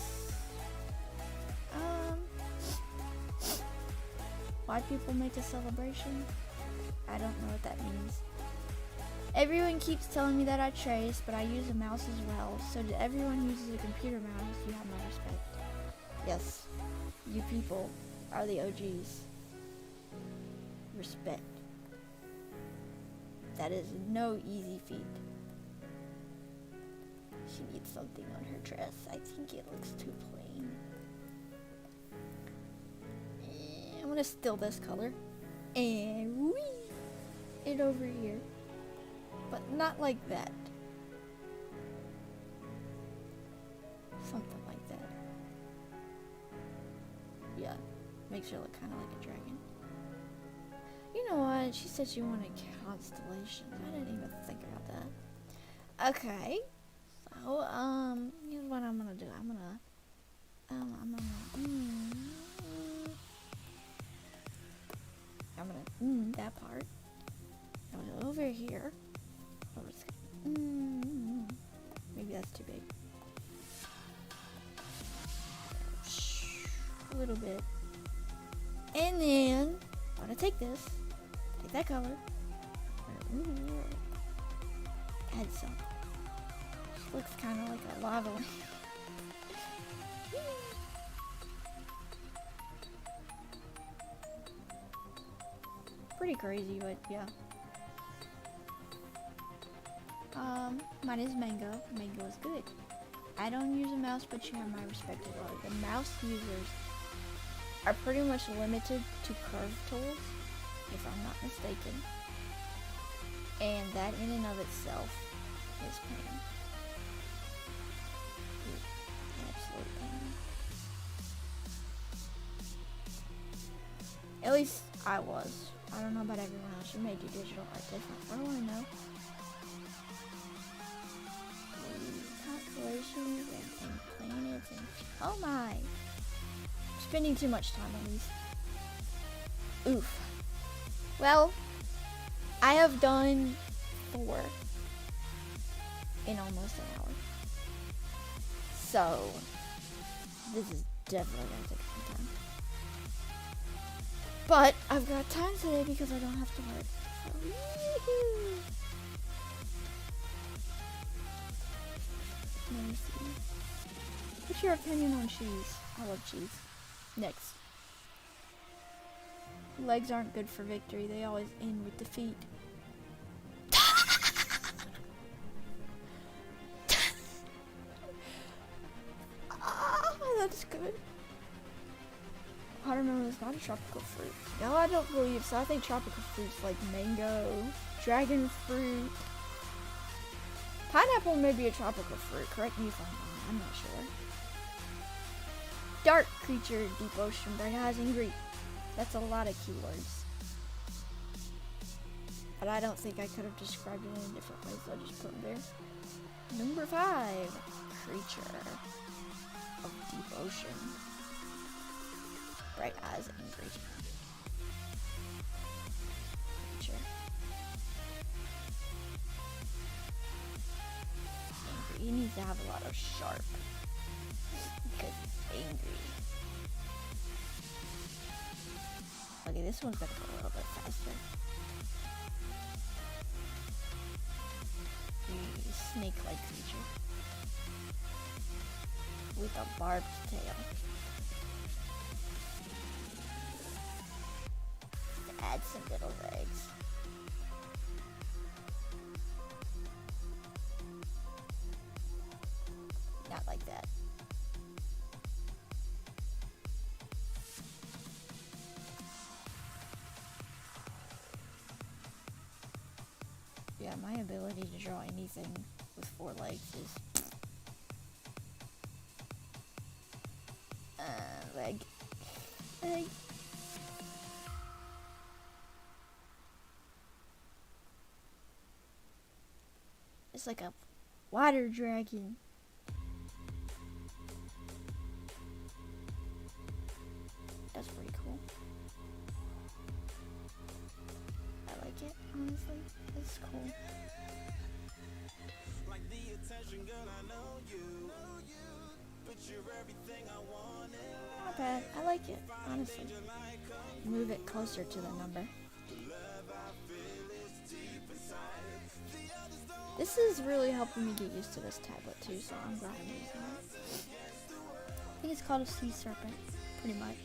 Why people make a celebration? I don't know what that means. Everyone keeps telling me that I trace, but I use a mouse as well. So to everyone who uses a computer mouse, you have my respect. Yes, you people are the OGs. Respect. That is no easy feat. She needs something on her dress. I think it looks too plain. I'm gonna steal this color and whee it over here. But not like that. Something like that. Yeah, makes her look kind of like a dragon. You know what? She said she wanted constellations. I didn't even think about that. Okay. So, here's what I'm gonna do. I'm gonna that part. I'm gonna go over here. Maybe that's too big. A little bit. And then I'm gonna take this, take that color, add some. She looks kind of like a lava lamp. Pretty crazy, but yeah. Mine is Mango. Mango is good. I don't use a mouse, but you have my respect as well. The mouse users are pretty much limited to curved tools, if I'm not mistaken. And that in and of itself is pain. Absolute pain. At least I was. I don't know about everyone else. You may do digital art different. What do I know? Constellations and planets and oh my! Spending too much time on these. Oof. Well, I have done 4 in almost an hour. So, this is definitely gonna take some time. But, I've got time today because I don't have to work. So, wee-hoo. Let me see. What's your opinion on cheese? I love cheese. Next. Legs aren't good for victory. They always end with defeat. That's good. Watermelon is not a tropical fruit. No, I don't believe so. I think tropical fruits like mango, dragon fruit. Pineapple may be a tropical fruit. Correct me if I'm wrong. I'm not sure. Dark creature, deep ocean, bright eyes, angry. That's a lot of keywords. But I don't think I could have described it in a different way, so I just put them there. Number 5. Creature of deep ocean. Bright eyes, angry. Creature. Angry. He needs to have a lot of sharp. Because he's angry. Okay, this one's gonna go a little bit faster. Snake-like creature. With a barbed tail. Add some little legs. Not like that. Yeah, my ability to draw anything with 4 legs is leg. It's like a water dragon. That's pretty cool. I like it, honestly. It's cool. Not bad. I like it, honestly. Move it closer to the number. This is really helping me get used to this tablet too, so I'm glad I'm using it. I think it's called a sea serpent, pretty much.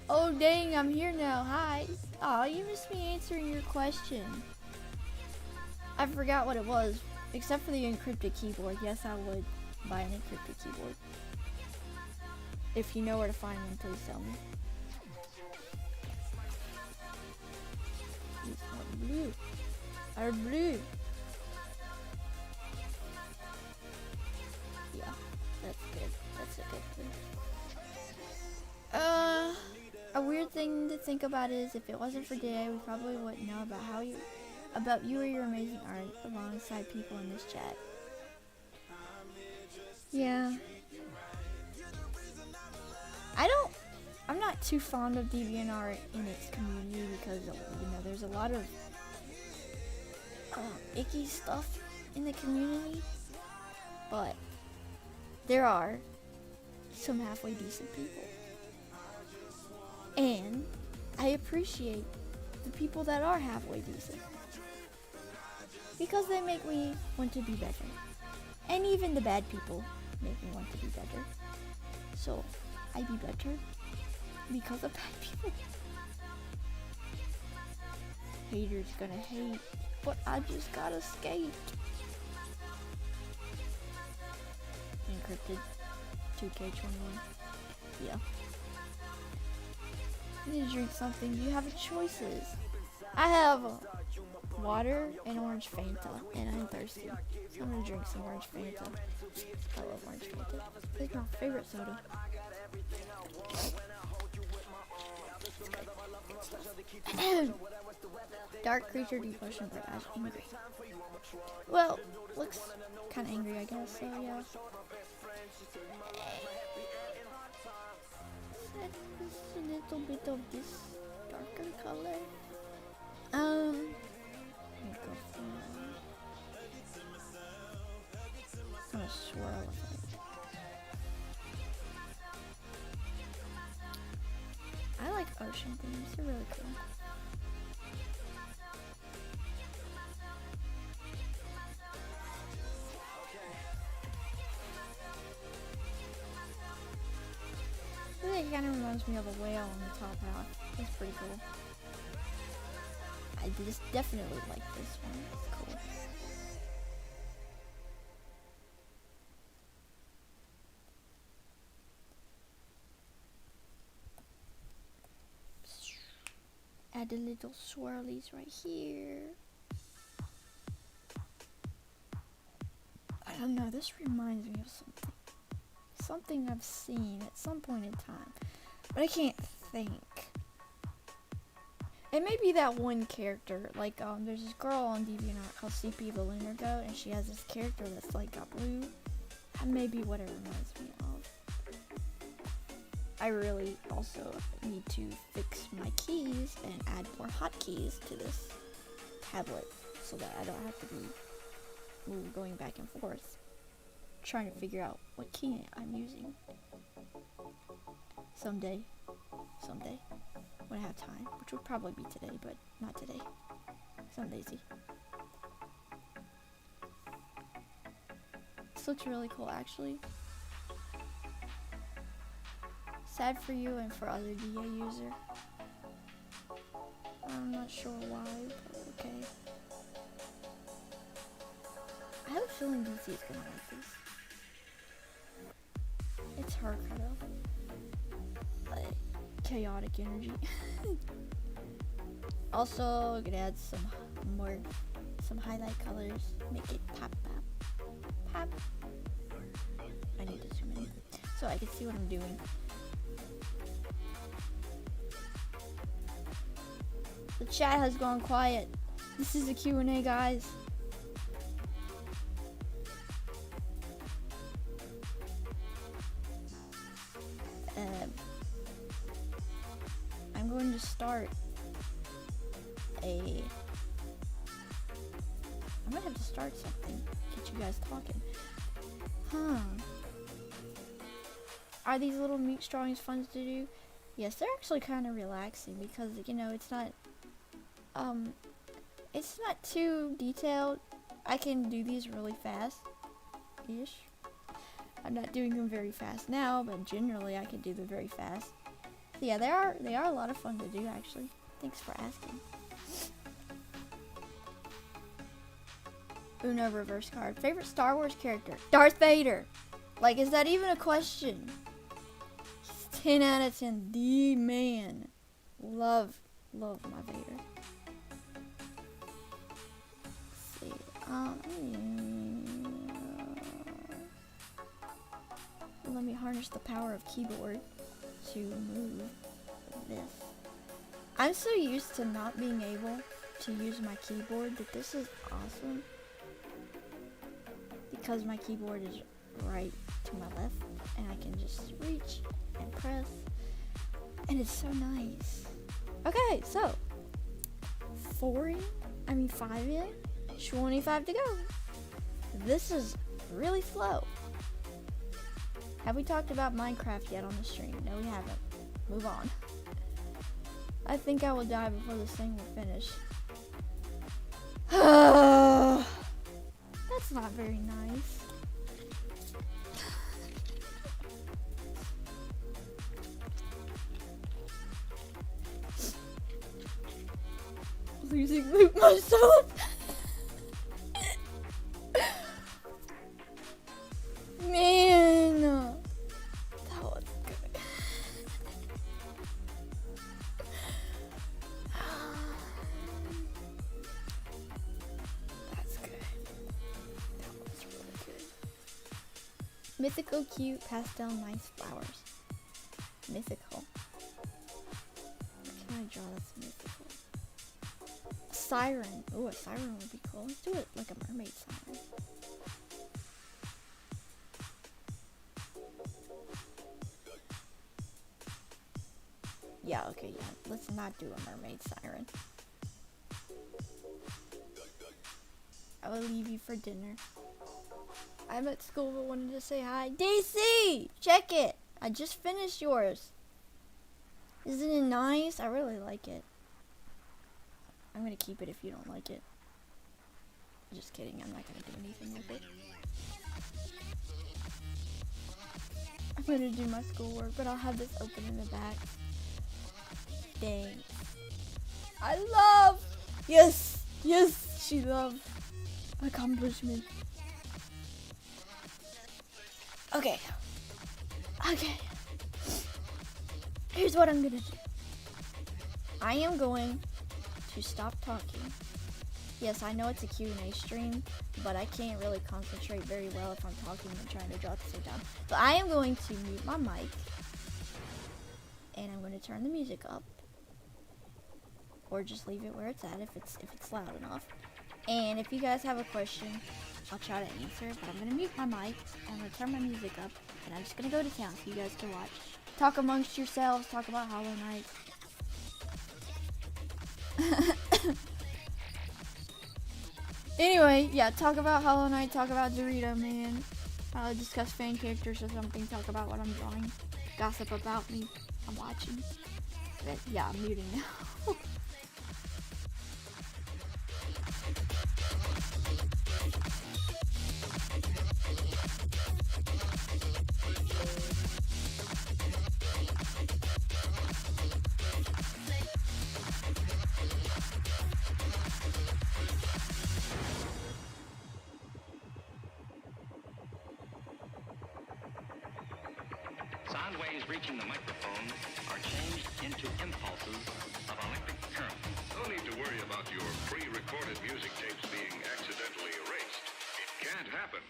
Oh dang, I'm here now. Hi. Aw, you missed me answering your question. I forgot what it was. Except for the encrypted keyboard. Yes, I would buy an encrypted keyboard. If you know where to find one, please tell me. These are blue. Are blue. Yeah, that's good. That's a good thing. A weird thing to think about is if it wasn't for today, we probably wouldn't know about you or your amazing art alongside people in this chat. Yeah. I'm not too fond of DeviantArt in its community because, there's a lot of icky stuff in the community, but there are some halfway decent people. And I appreciate the people that are halfway decent because they make me want to be better. And even the bad people make me want to be better. So I be better because of bad people. Haters gonna hate, but I just gotta skate. Encrypted 2K21. Yeah. You need to drink something. You have choices. I have water and orange Fanta, and I'm thirsty. So I'm gonna drink some orange Fanta. I love orange Fanta. It's my favorite soda. Dark creature devotion but as angry. Well, looks kind of angry, I guess. So yeah. Just a little bit of this darker color. Let me go for I'm gonna swirl it. I like ocean themes, they're really cool. It kind of reminds me of a whale on the top half. It's pretty cool. I just definitely like this one. It's cool. Add the little swirlies right here. I don't know, this reminds me of something. Something I've seen at some point in time, but I can't think. It may be that one character, like there's this girl on DeviantArt called CP the Lunar Goat, and she has this character that's like got blue. That may be what it reminds me of. I really also need to fix my keys and add more hotkeys to this tablet so that I don't have to be going back and forth trying to figure out what key I'm using. Someday, when I have time, which would probably be today, but not today. 'Cause I'm lazy. This looks really cool, actually. Sad for you and for other DA user. I'm not sure why, but okay. I have a feeling DC is gonna like this. It's her kind of like chaotic energy. Also, gonna add some highlight colors, make it pop. I need to zoom in so I can see what I'm doing. The chat has gone quiet. This is a Q&A, guys. I'm going to start I'm gonna have to start something. Get you guys talking. Are these little Meeps drawings fun to do? Yes, they're actually kind of relaxing because, you know, it's not too detailed. I can do these really fast-ish. I'm not doing them very fast now, but generally I can do them very fast. So yeah, they are a lot of fun to do, actually. Thanks for asking. Uno reverse card. Favorite Star Wars character? Darth Vader. Like, is that even a question? He's 10 out of 10. The man. Love my Vader. Let's see. Let me harness the power of keyboard to move this. I'm so used to not being able to use my keyboard that this is awesome. Because my keyboard is right to my left and I can just reach and press. And it's so nice. Okay, so 5 in, 25 to go. This is really slow. Have we talked about Minecraft yet on the stream? No, we haven't. Move on. I think I will die before this thing will finish. That's not very nice. Losing loot myself. Man, that was good. Mythical, cute, pastel, nice flowers. Mythical. What can I draw that's mythical? A siren. Ooh, a siren would be cool. Let's do it like a mermaid siren. Yeah, okay, yeah. Let's not do a mermaid siren. I will leave you for dinner. I'm at school but wanted to say hi. DC! Check it! I just finished yours. Isn't it nice? I really like it. I'm gonna keep it if you don't like it. Just kidding, I'm not gonna do anything with it. I'm gonna do my schoolwork, but I'll have this open in the back. Dang. I love! Yes! Yes! She loves accomplishment. Okay. Okay. Here's what I'm gonna do. I am going to stop talking. Yes, I know it's a Q&A stream, but I can't really concentrate very well if I'm talking and trying to draw at the same time. But I am going to mute my mic, and I'm going to turn the music up, or just leave it where it's at if it's loud enough. And if you guys have a question, I'll try to answer, but I'm going to mute my mic, and I'm going to turn my music up, and I'm just going to go to town so you guys can watch. Talk amongst yourselves, talk about Hollow Knight. Anyway, yeah, talk about Hollow Knight, talk about Dorito, man. Discuss fan characters or something, talk about what I'm drawing. Gossip about me. I'm watching. But yeah, I'm muting now. Sound waves reaching the microphone are changed into impulses of electric current. No need to worry about your pre-recorded music tapes being accidentally erased. It can't happen.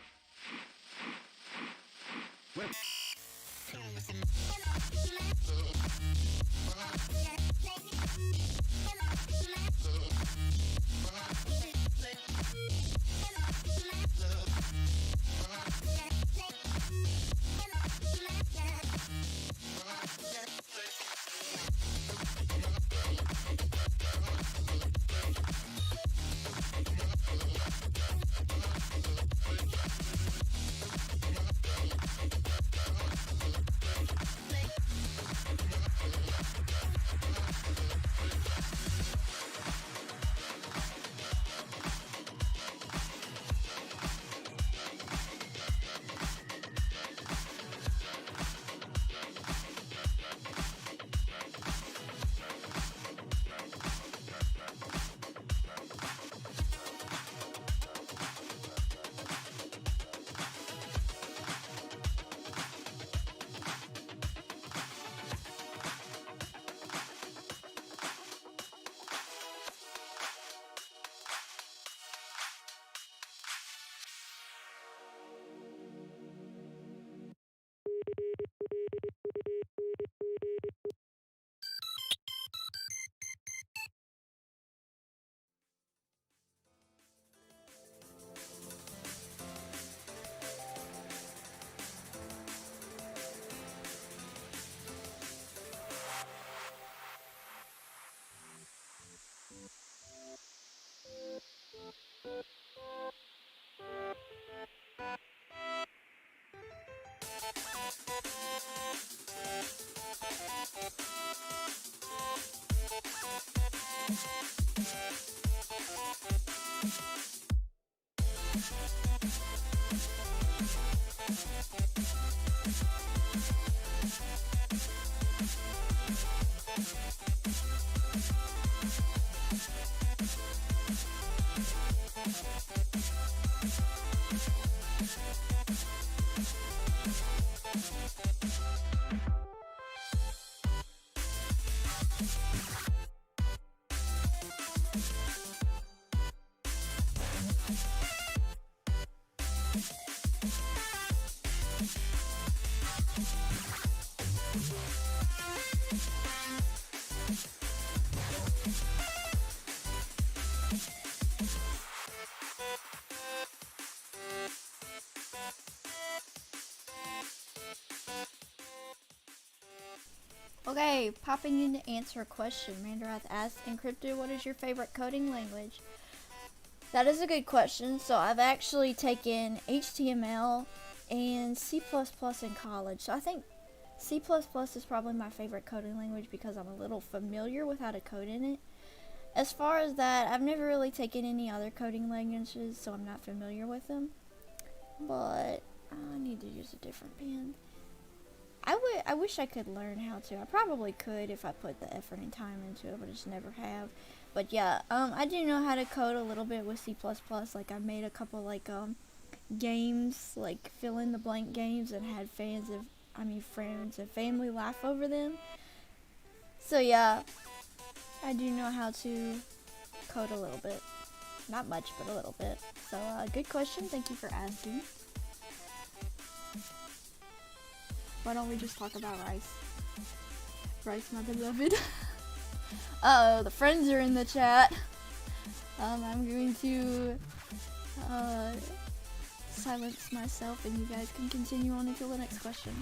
Okay, popping in to answer a question. Mandrath asked, Encrypted, what is your favorite coding language? That is a good question. So I've actually taken HTML and C++ in college. So I think C++ is probably my favorite coding language because I'm a little familiar with how to code in it. As far as that, I've never really taken any other coding languages, so I'm not familiar with them. But I need to use a different pen. I wish I could learn how to. I probably could if I put the effort and time into it, but I just never have. But yeah, I do know how to code a little bit with C++. Like I made a couple like games, like fill in the blank games, and had friends and family laugh over them. So yeah, I do know how to code a little bit. Not much, but a little bit. So good question. Thank you for asking. Why don't we just talk about rice? Rice, my beloved. Uh-oh, the friends are in the chat. I'm going to silence myself and you guys can continue on until the next question.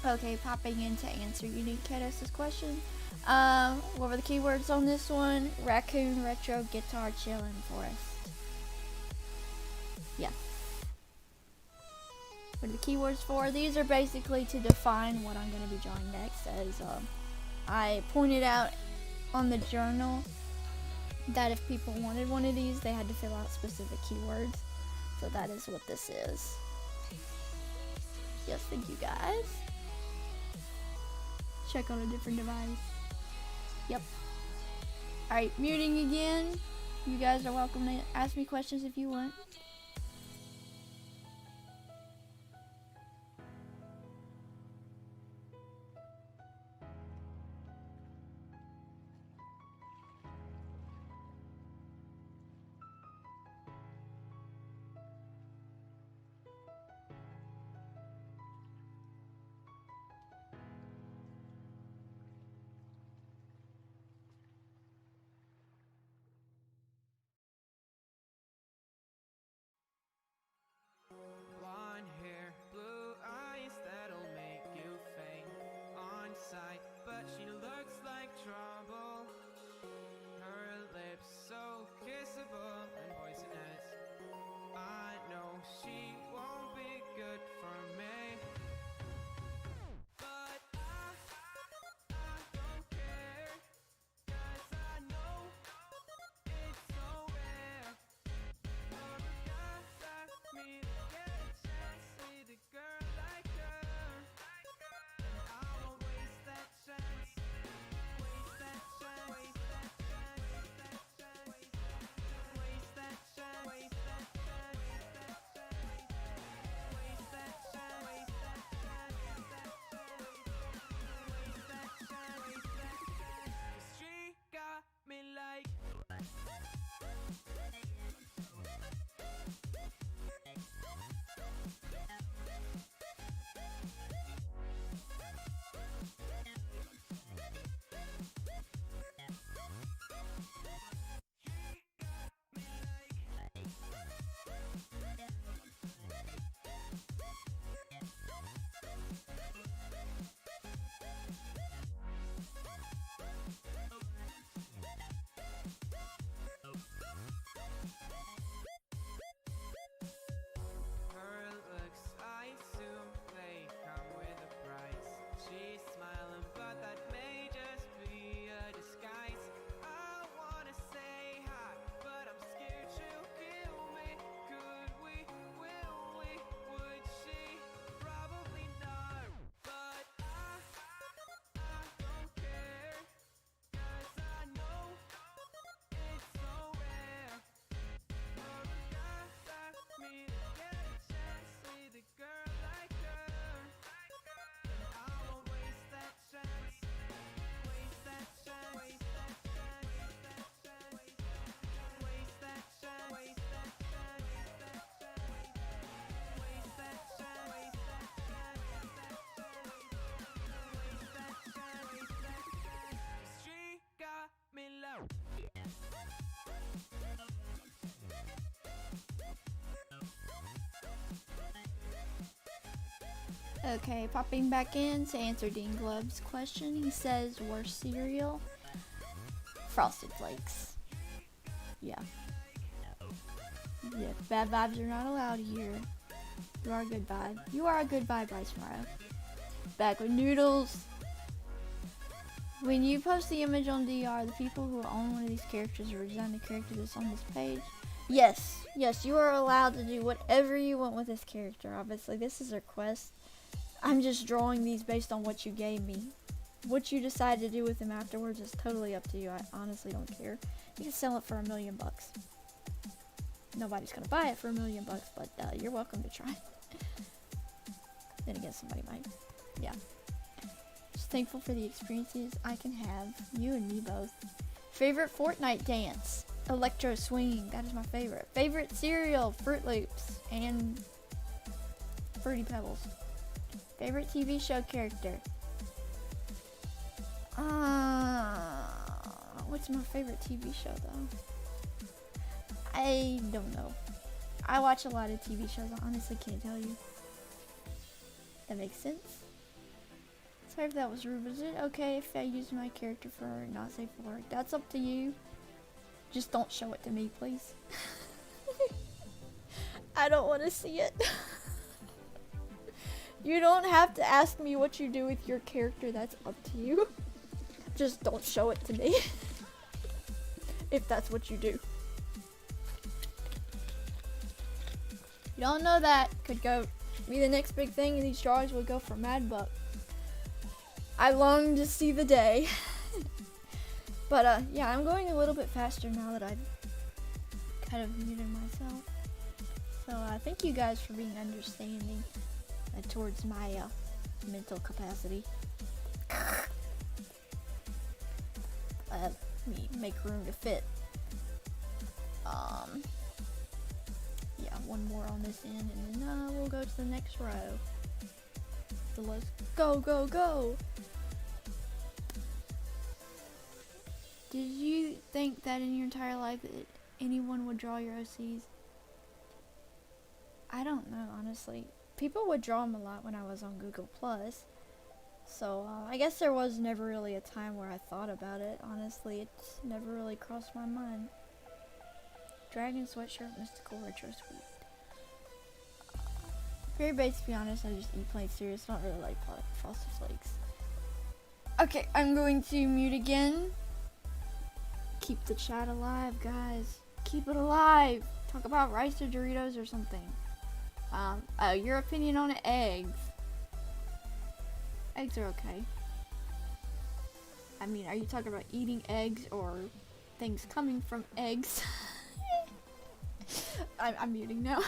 Okay, popping in to answer Unique Cados's question. What were the keywords on this one? Raccoon, retro, guitar, chill, and forest. Yeah. What are the keywords for? These are basically to define what I'm going to be drawing next, as I pointed out on the journal that if people wanted one of these, they had to fill out specific keywords. So that is what this is. Yes, thank you guys. Check on a different device. Yep. Alright, muting again. You guys are welcome to ask me questions if you want. Blonde hair, blue eyes, that'll make you faint on sight. But she looks like trouble. Her lips so kissable and poisonous. I know she won't be good for me. But I don't care, 'cause I know it's so rare for a guy like me to get a chance with a girl like her. And I won't waste that chance. Waste that chance. Waste that chance. Waste that chance. Waste that chance. Waste that chance. Waste that chance. Waste that chance. Waste that chance. 'Cause she got me like. Her looks, I assume they come with a price. She's smiling, but that may just be a disguise. I wanna say hi, but I'm scared she'll kill me. Could we? Will we? Would she? Probably not. But I don't care, 'cause I know it's so rare for a guy like me to get a chance with a girl like her. And I won't waste that chance. Waste that chance. Waste that chance. Waste that chance. Waste that chance. Waste that chance. Waste that chance. Waste that chance. Waste that chance. 'Cause she got me low. Okay, popping back in to answer Dean Glove's question. He says, worst cereal? Frosted Flakes. Yeah. Yeah, bad vibes are not allowed here. You are a good vibe. You are a good vibe, Bryce Morrow. Back with noodles. When you post the image on DR, the people who own one of these characters or design the character that's on this page, yes, you are allowed to do whatever you want with this character. Obviously, this is a request. I'm just drawing these based on what you gave me. What you decide to do with them afterwards is totally up to you. I honestly don't care. You can sell it for $1 million. Nobody's gonna buy it for $1 million, but you're welcome to try. Then again, somebody might. Yeah. Just thankful for the experiences I can have. You and me both. Favorite Fortnite dance? Electro swinging. That is my favorite. Favorite cereal? Fruit Loops and Fruity Pebbles. Favorite TV show character? What's my favorite TV show though? I don't know. I watch a lot of TV shows. I honestly can't tell you. That makes sense. Sorry if that was rude. Was it okay if I use my character for not safe for work? That's up to you. Just don't show it to me, please. I don't want to see it. You don't have to ask me what you do with your character. That's up to you. Just don't show it to me. If that's what you do. You don't know that. Could go be the next big thing, and these drawings will go for mad buck. I long to see the day. But yeah, I'm going a little bit faster now that I've kind of muted myself. So thank you guys for being understanding towards my mental capacity. Let me make room to fit. Yeah, one more on this end, and then we'll go to the next row. So let's go, go, go! Did you think that in your entire life that anyone would draw your OCs? I don't know, honestly. People would draw them a lot when I was on Google+. So, I guess there was never really a time where I thought about it. Honestly, it's never really crossed my mind. Dragon sweatshirt, mystical, retro, sweet. Very base, to be honest. I just eat plain cereal. It's not really like Frosted Flakes. Okay, I'm going to mute again. Keep the chat alive, guys. Keep it alive. Talk about rice or Doritos or something. Your opinion on eggs. Eggs are okay. I mean, are you talking about eating eggs or things coming from eggs? I'm muting now.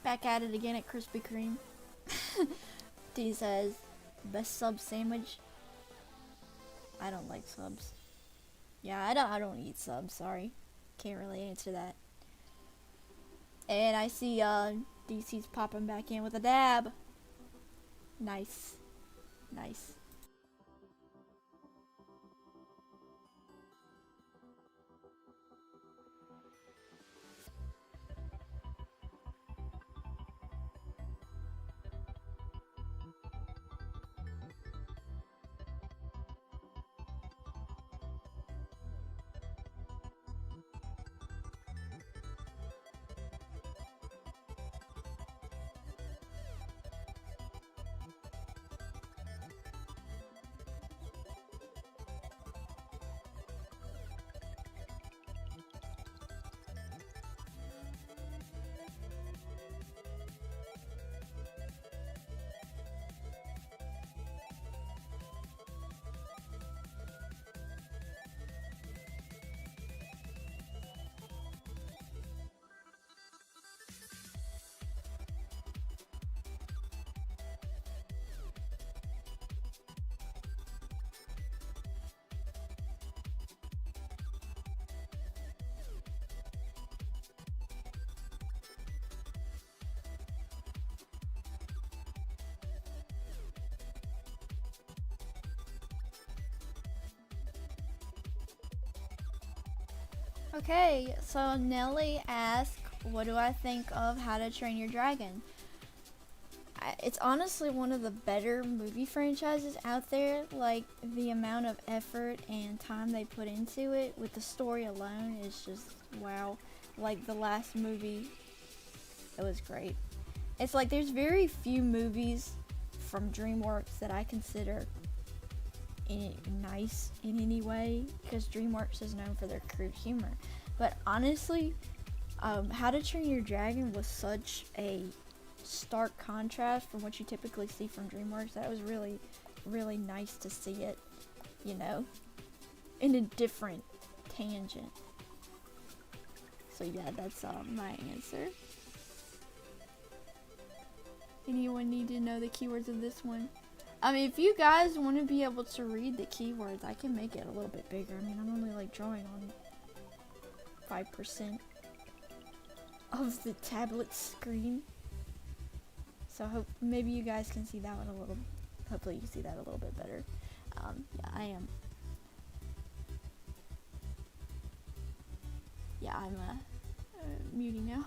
Back at it again at Krispy Kreme. D says, best sub sandwich. I don't like subs. Yeah, I don't eat subs, sorry. Can't really answer that. And I see DC's popping back in with a dab. Nice. Nice. Okay, so Nelly asked, what do I think of How to Train Your Dragon? It's honestly one of the better movie franchises out there. Like, the amount of effort and time they put into it with the story alone is just wow. Like, the last movie, it was great. It's like there's very few movies from DreamWorks that I consider nice in any way, because DreamWorks is known for their crude humor. But honestly, How to Train Your Dragon was such a stark contrast from what you typically see from DreamWorks. That was really, really nice to see it, you know, in a different tangent. So yeah, that's my answer. Anyone need to know the keywords of this one? I mean, if you guys want to be able to read the keywords, I can make it a little bit bigger. I mean, I'm only like drawing on 5% of the tablet screen. So maybe you guys can see that one a little, hopefully you can see that a little bit better. Yeah, I am. Yeah, I'm muting now.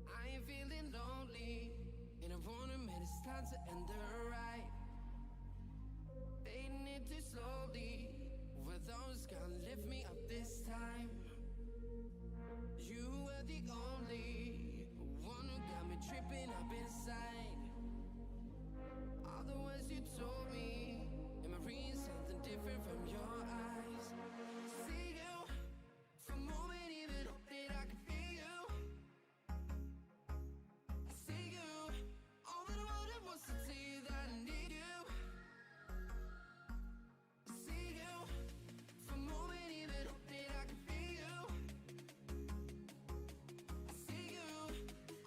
I ain't feeling lonely, and I wanna admit it's time to end the ride. Fading it too slowly, were those gonna lift me up this time? You were the only one who got me tripping up inside. All the words you told me, am I reading something different from your eyes? See you, for a moment even hope that I could feel you. See you, all that I wanted was to tell you that I need you. See you, for a moment even hope that I could feel you. See you,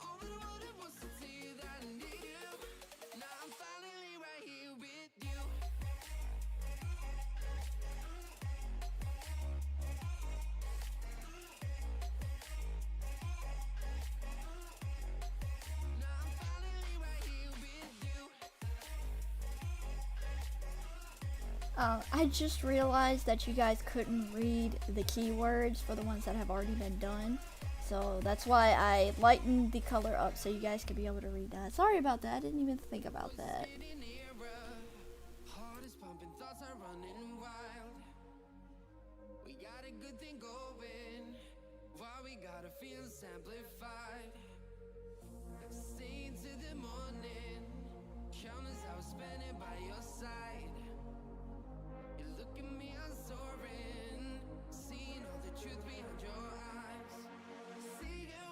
all that I wanted was to tell you that I need you. Now I'm finally right here with you. Now I'm finally right here with you. I just realized that you guys couldn't read the keywords for the ones that have already been done. So that's why I lightened the color up so you guys could be able to read that. Sorry about that, I didn't even think about that. Sitting nearer, heart is pumping, thoughts are running wild. We got a good thing going, while we got our feelings amplified. Staying to the morning, countless hours spending by your side. You look at me, I'm soaring, seeing all the truth behind your eyes. See you,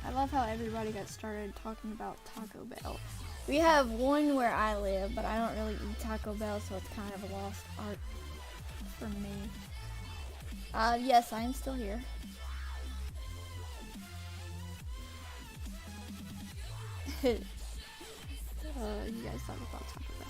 I love how everybody got started talking about Taco Bell. We have one where I live, but I don't really eat Taco Bell, so it's kind of a lost art for me. Yes, I am still here. You guys talk about Taco Bell.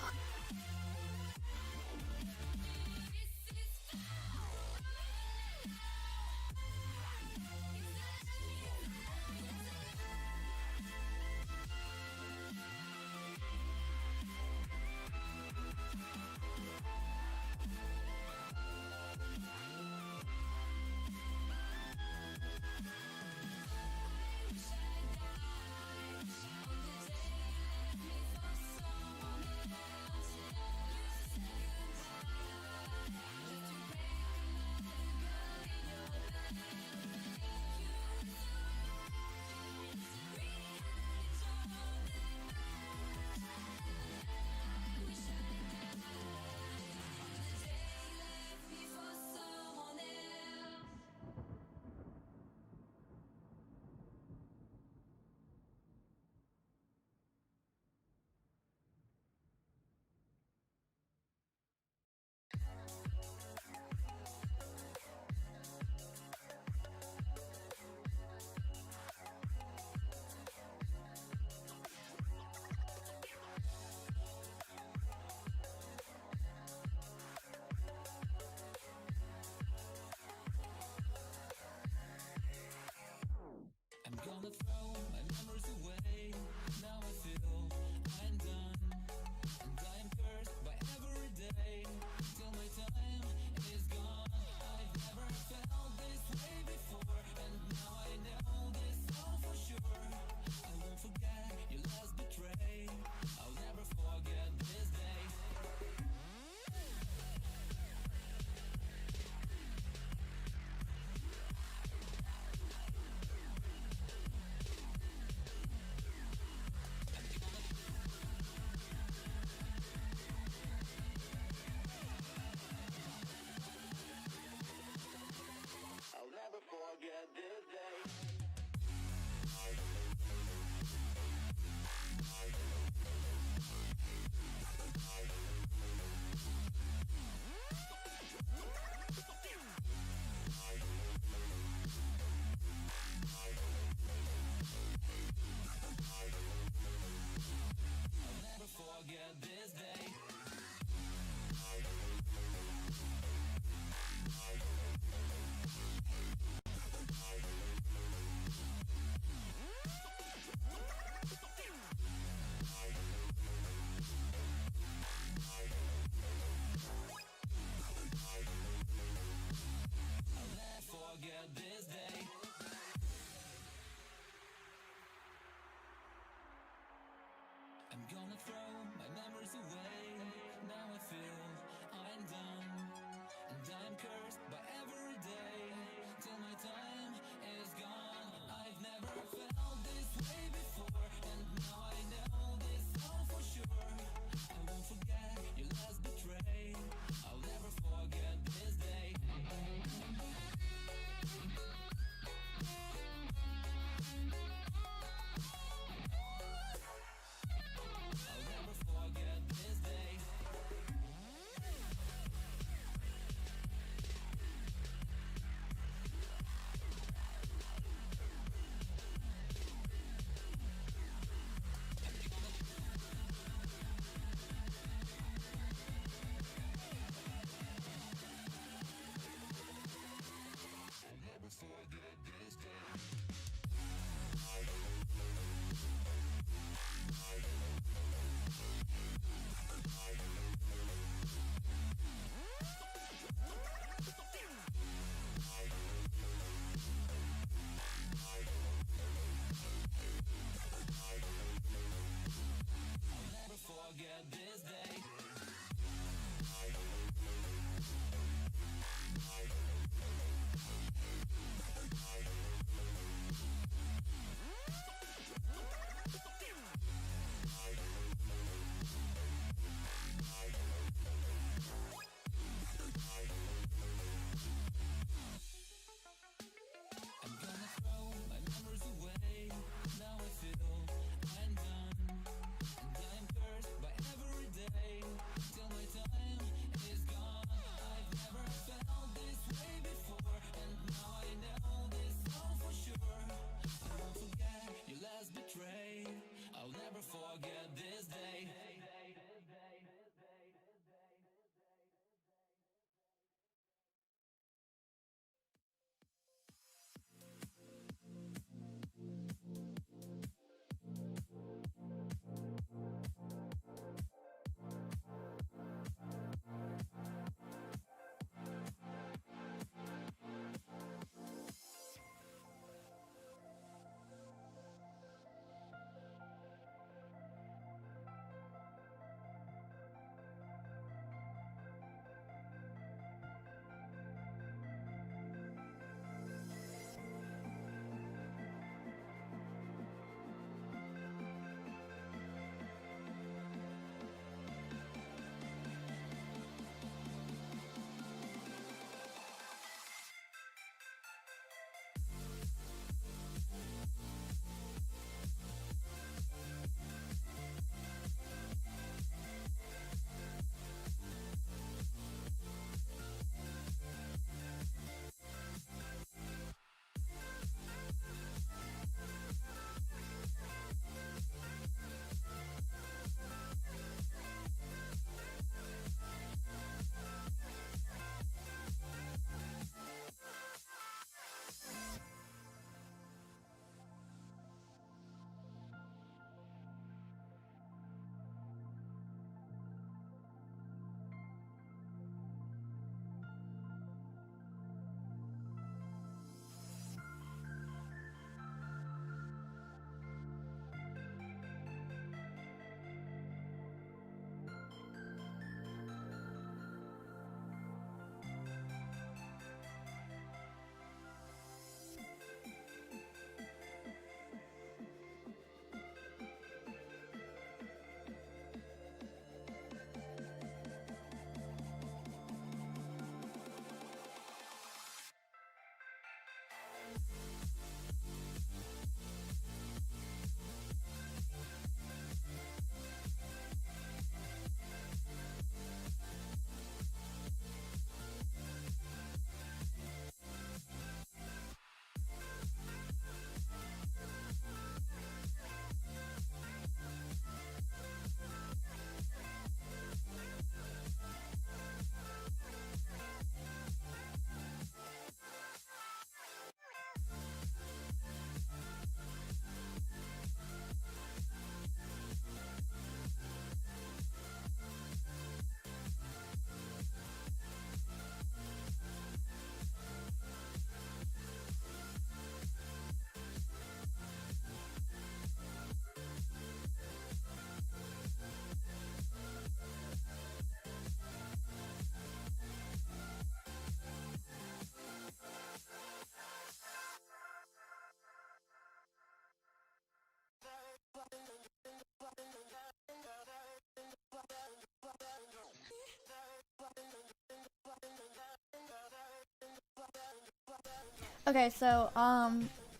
Okay, so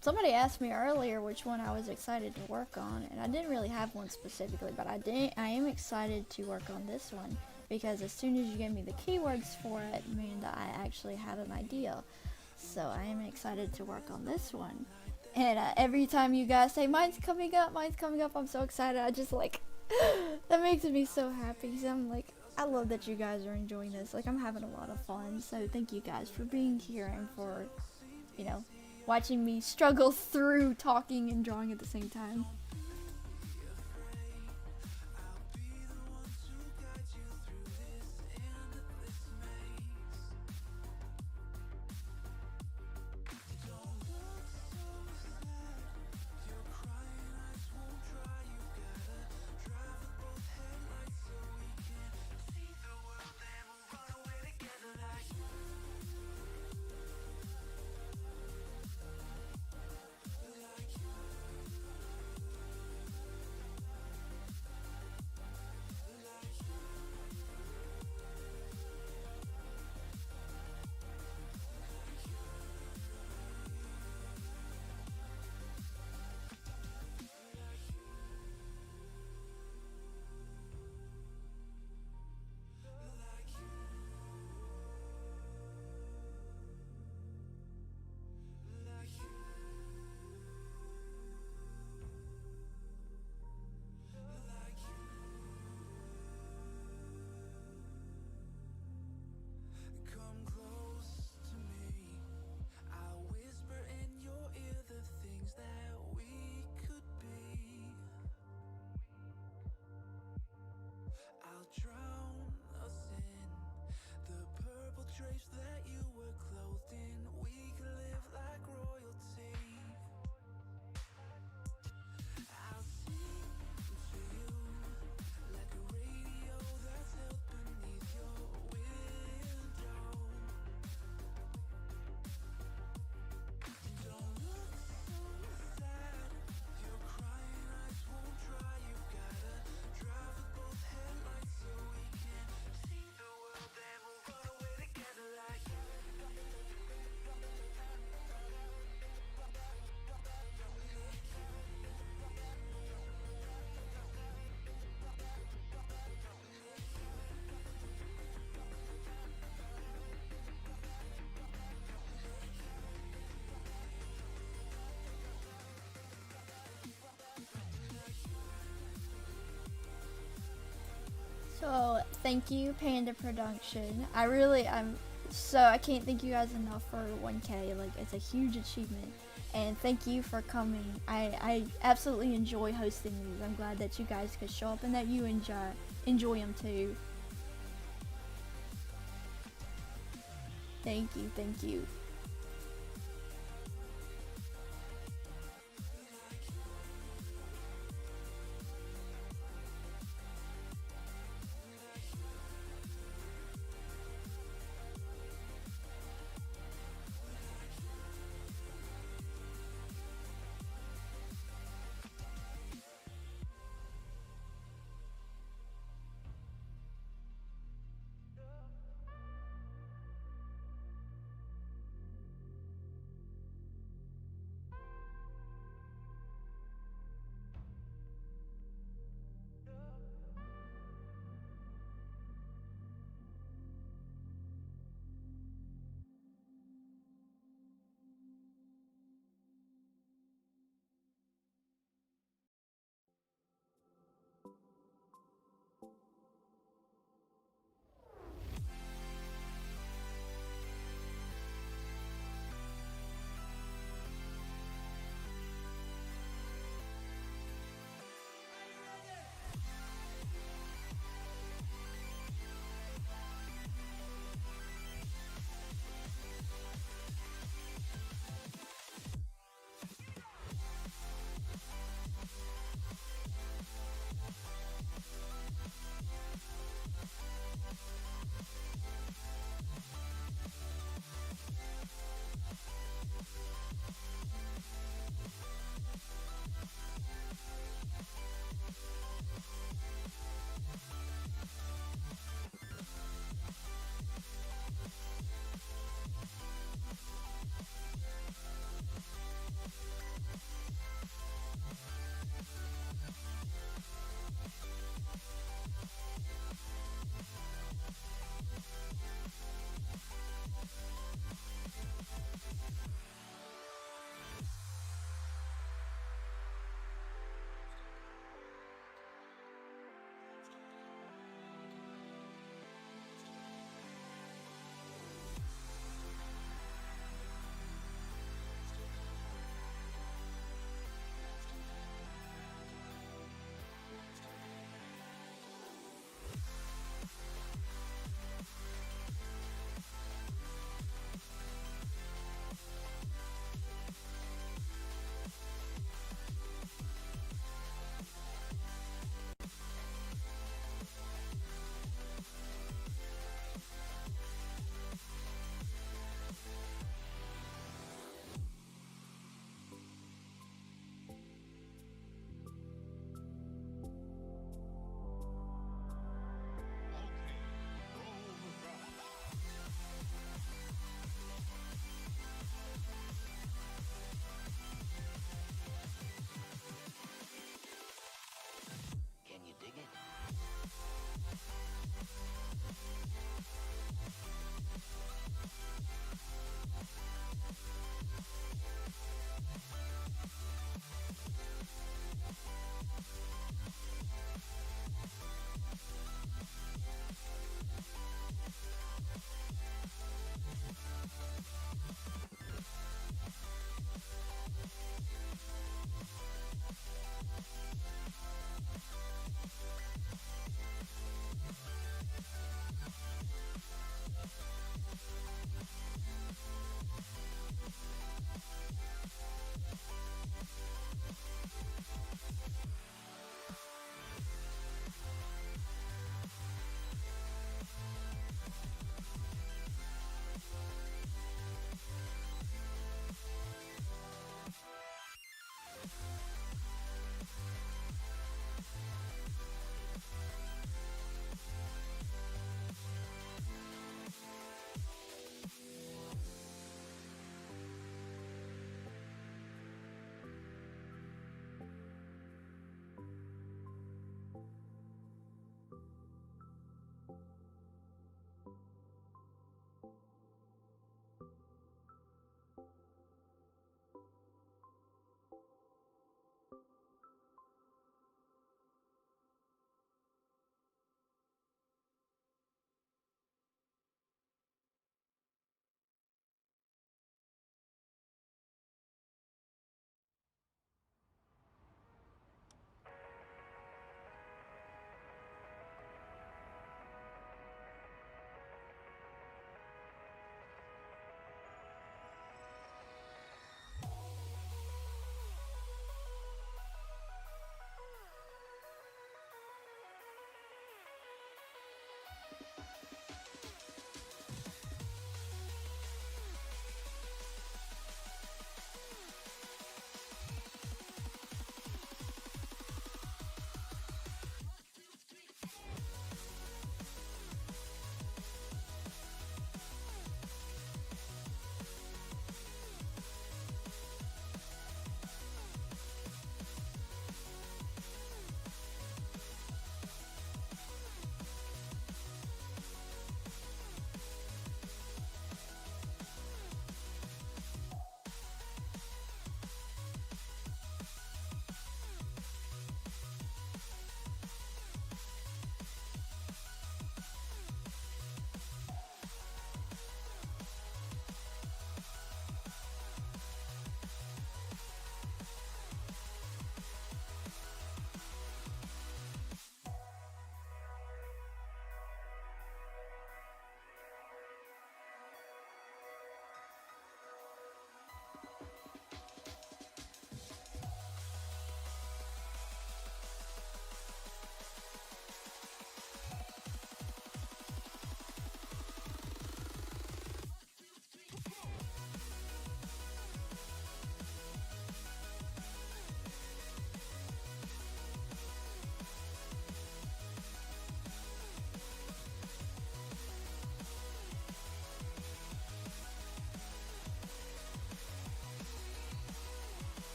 somebody asked me earlier which one I was excited to work on, and I didn't really have one specifically, but I am excited to work on this one because as soon as you gave me the keywords for it, meant I actually had an idea. So I am excited to work on this one. And every time you guys say mine's coming up, I'm so excited. I just like that makes me so happy. So I'm like, I love that you guys are enjoying this. Like, I'm having a lot of fun. So thank you guys for being here and for, you know, watching me struggle through talking and drawing at the same time. So thank you, Panda Production. I can't thank you guys enough for 1K. Like, it's a huge achievement, and thank you for coming. I absolutely enjoy hosting these. I'm glad that you guys could show up and that you enjoy them too. Thank you, thank you.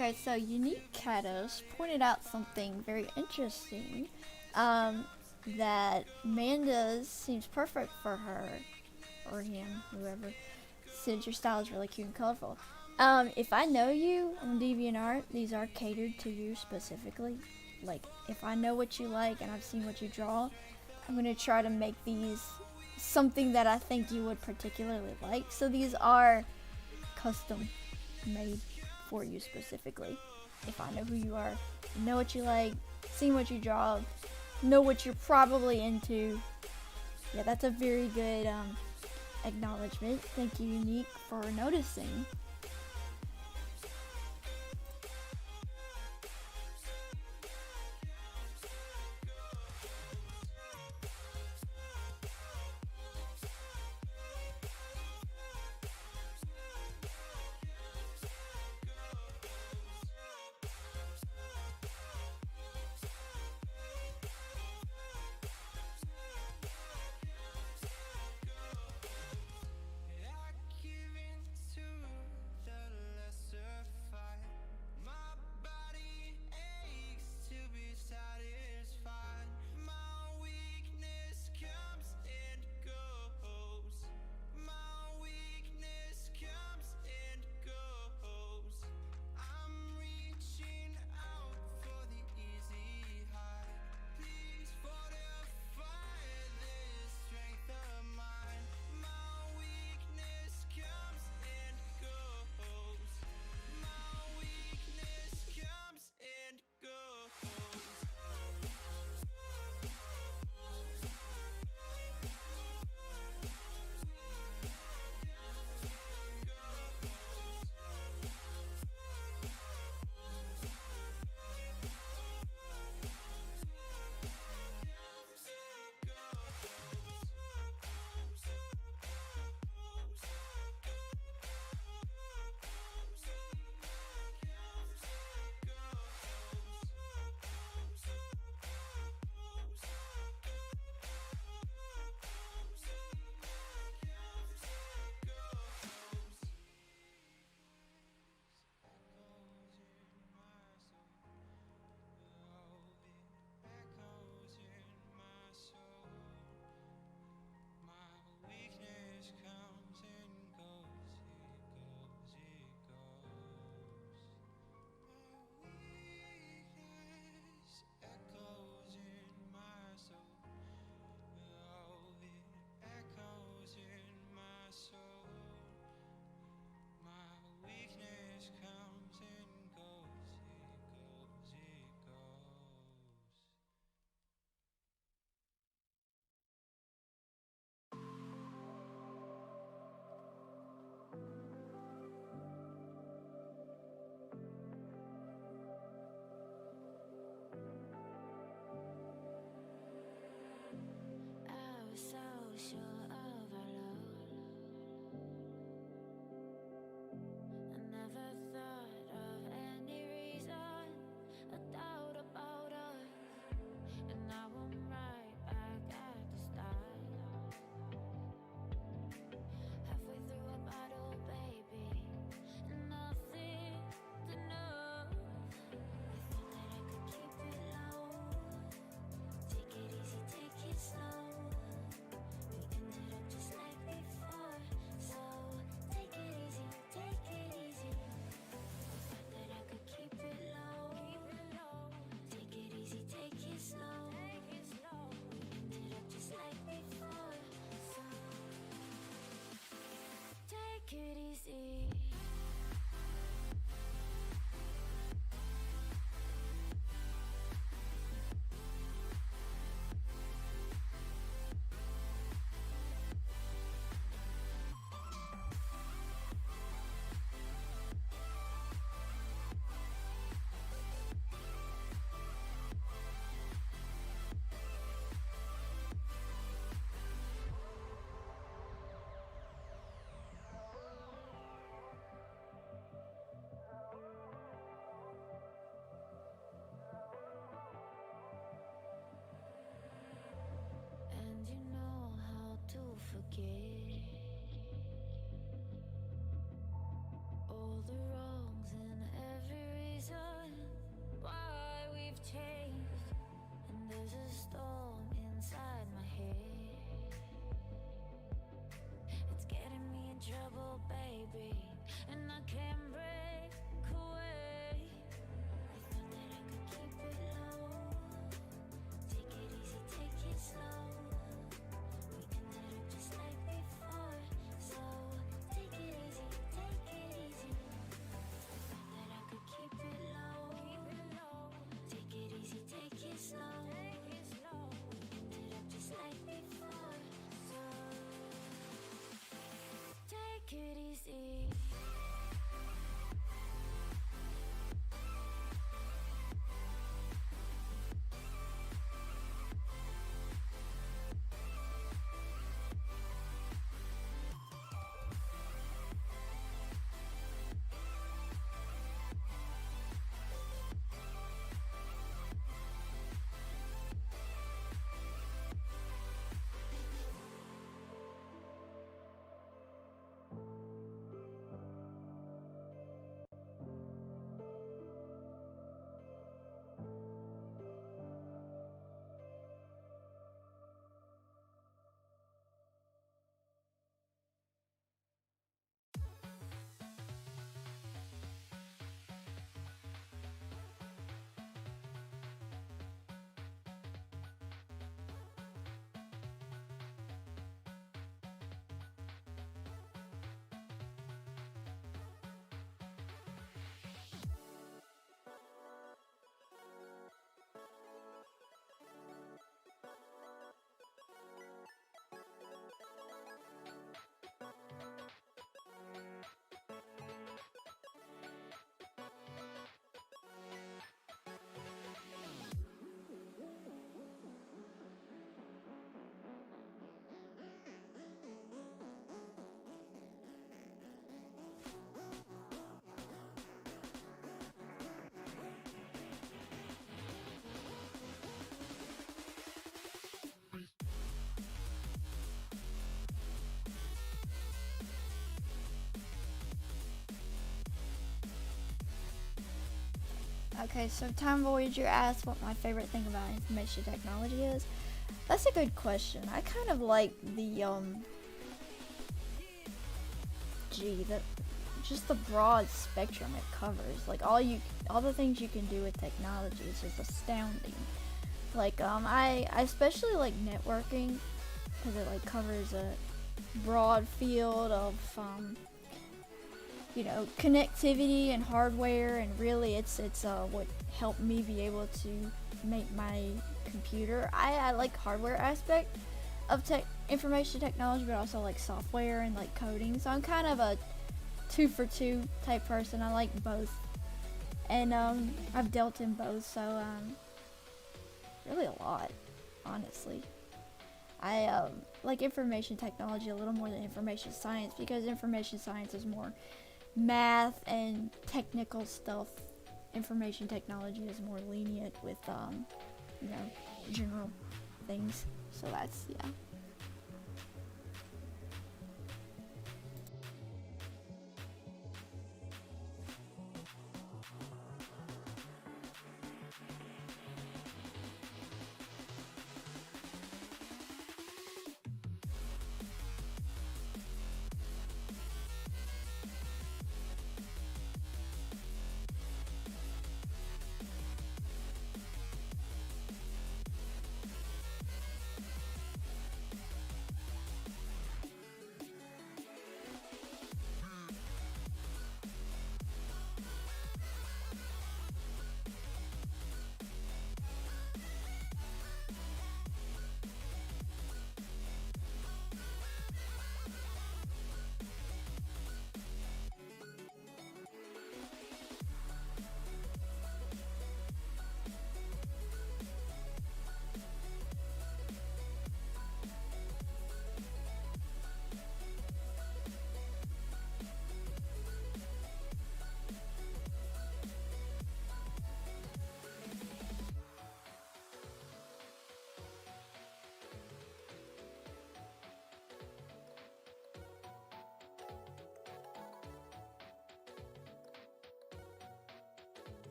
Okay, so Unique Katos pointed out something very interesting. That Manda's seems perfect for her, or him, whoever, since your style is really cute and colorful. If I know you on DeviantArt, these are catered to you specifically. Like, if I know what you like and I've seen what you draw, I'm gonna try to make these something that I think you would particularly like. So these are custom made for you specifically. If I know who you are, know what you like, seen what you draw, know what you're probably into. Yeah, that's a very good acknowledgement. Thank you, Unique, for noticing. I give in to the lesser fight. My body aches to be satisfied. My weakness comes and goes. My weakness comes and goes. I'm reaching out for the easy high. Please fortify this strength of mine. My weakness comes and goes. My weakness comes and goes. Echoes in my soul. My weakness comes and goes. It goes. My weakness echoes in my soul. It echoes in my soul. My weakness comes and goes. It goes. I was so sure of our love. I never thought of any reason, a doubt about us. And now I'm right back at the start. Halfway through a bottle, baby, nothing's enough. I thought that I could keep it low. Take it easy, take it slow. We ended up just like before. So take it easy, take it easy. I thought that I could keep it low. Take it easy, take it slow. We ended up just like before. So take it easy. And you know how to forget all the wrongs and every Okay, so Time Voyager asked what my favorite thing about information technology is. That's a good question. I kind of like the just the broad spectrum it covers. Like all the things you can do with technology is just astounding. Like I especially like networking because it like covers a broad field of connectivity and hardware, and really it's what helped me be able to make my computer. I like hardware aspect of information technology, but also like software and like coding. So I'm kind of a 2 for 2 type person. I like both, and I've dealt in both, so really a lot, honestly. I like information technology a little more than information science, because information science is more math and technical stuff. Information technology is more lenient with general things. So that's, yeah.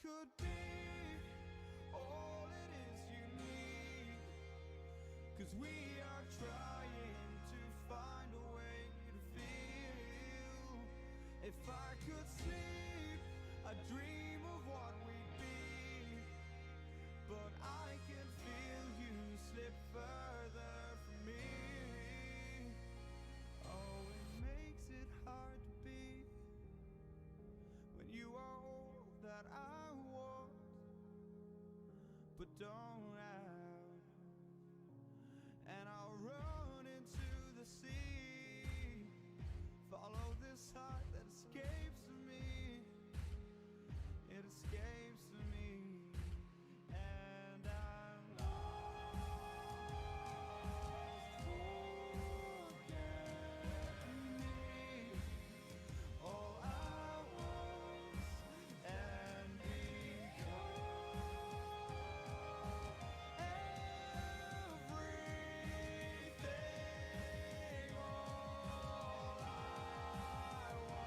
could be all it is you need, 'cause we are trying to find a way to feel. If I could sleep, I'd dream of what we'd be, but I can feel you slip further from me. Oh, it makes it hard to be when you are all that I want but don't have. And I'll run into the sea, follow this heart that escapes me. It escapes me, and I'm lost. Forget me, all I was, and become everything. All I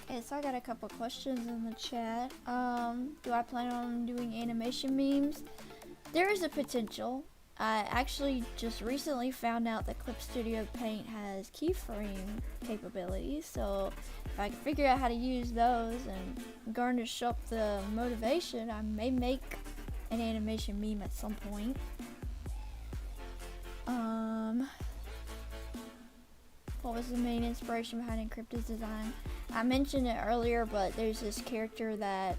Okay, so I got a couple questions in the chat. Do I plan on doing animation memes? There is a potential. I actually just recently found out that Clip Studio Paint has keyframe capabilities, so if I can figure out how to use those and garnish up the motivation, I may make an animation meme at some point. What was the main inspiration behind Encrypted's design? I mentioned it earlier, but there's this character that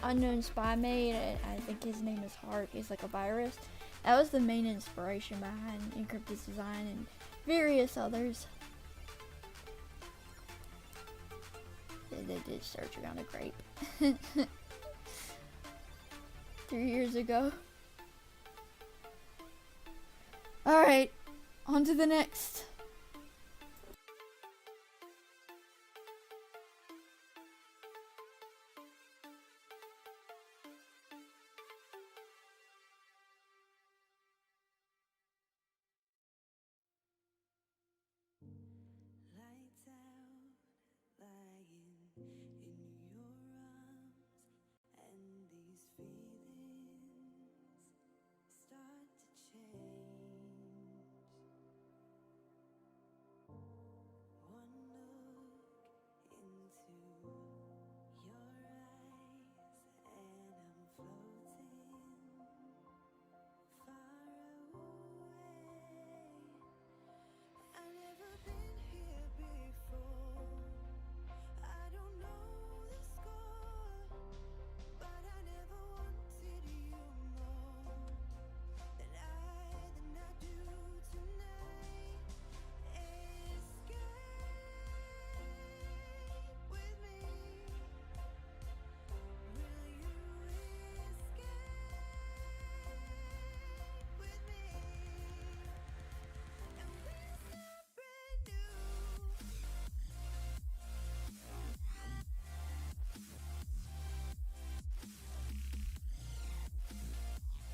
Unknown Spy made. I think his name is Hart. He's like a virus. That was the main inspiration behind Encrypted's design and various others. They did Search Around a Grape 3 years ago. Alright, on to the next. Lights out, lying in your arms, and these feelings start to change. One look into your eyes, and I'm floating far away. I've never been here before. I don't know the score, but I never wanted you more than I do tonight. Escape with me. Will you escape with me? And we'll start brand new. Escape with me. Will you escape with me? And I've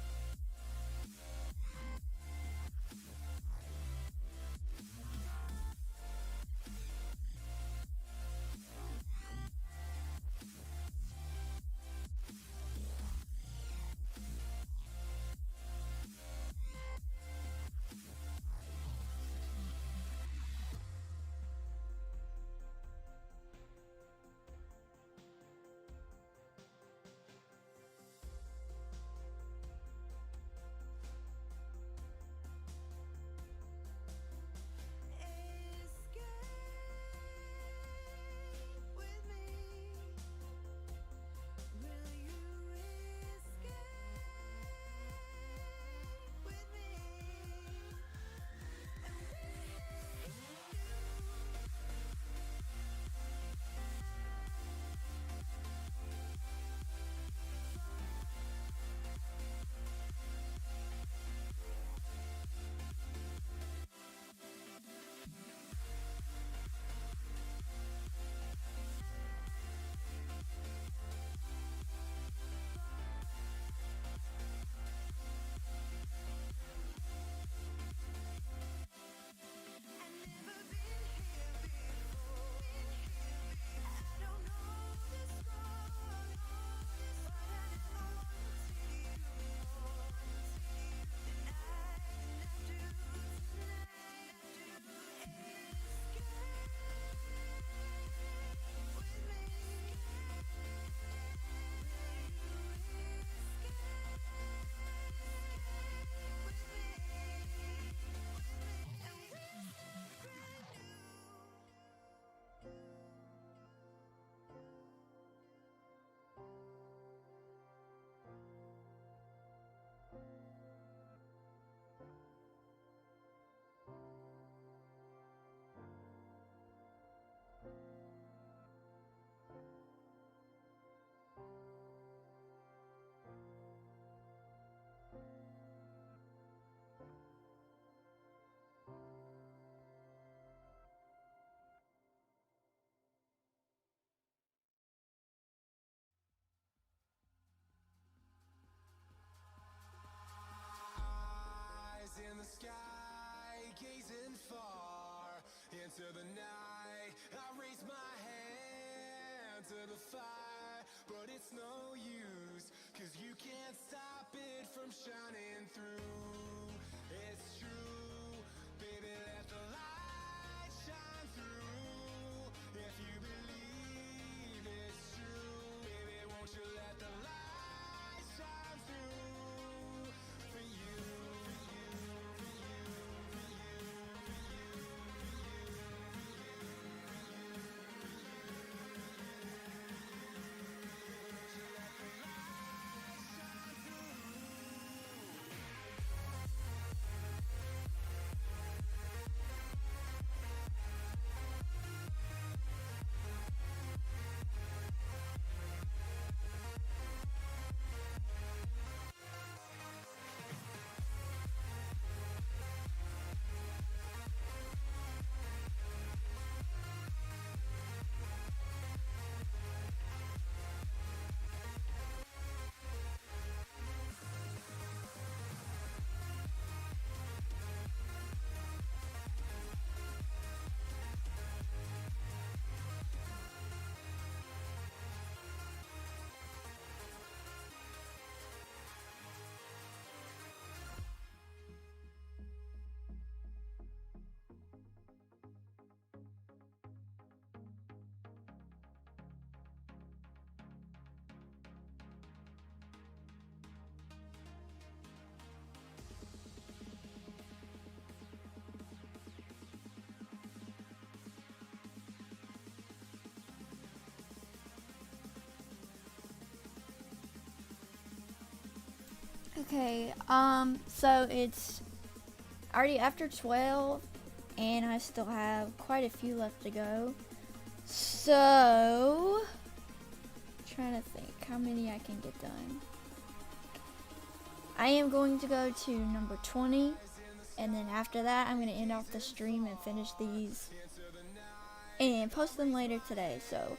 never been here before. I don't know the score, but I never wanted you more than I do tonight. Escape with me. Eyes in the sky, gazing far into the night. I raise my hand to the fire, but it's no use, 'cause you can't stop it from shining through. It's true, baby, let the light shine through. If you believe it's true, baby, won't you let the light shine through for you, for you, for you, for you, for you, won't you let the light shine through? Okay, so it's already after 12, and I still have quite a few left to go. So, trying to think how many I can get done. I am going to go to number 20, and then after that, I'm going to end off the stream and finish these and post them later today. So,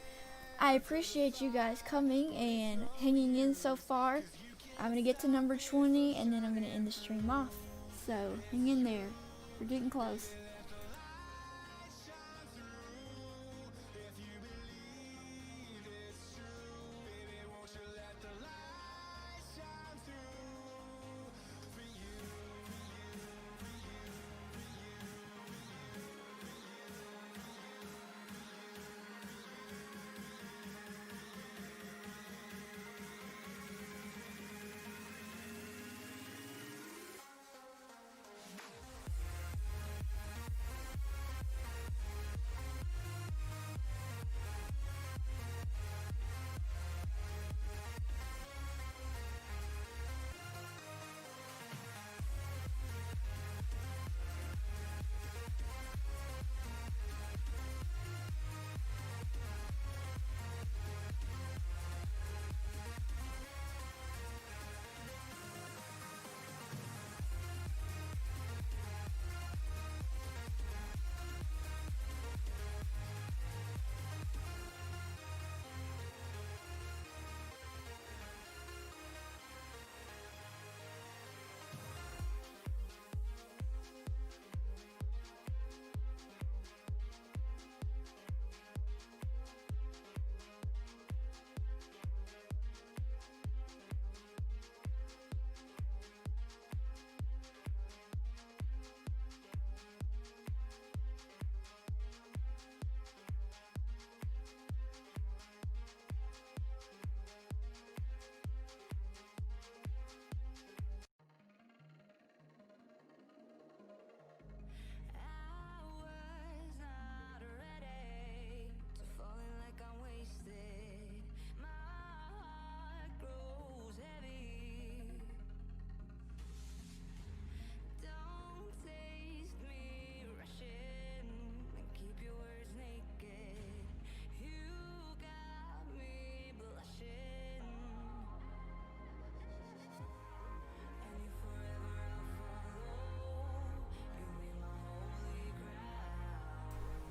I appreciate you guys coming and hanging in so far. I'm going to get to number 20, and then I'm going to end the stream off. So, hang in there. We're getting close.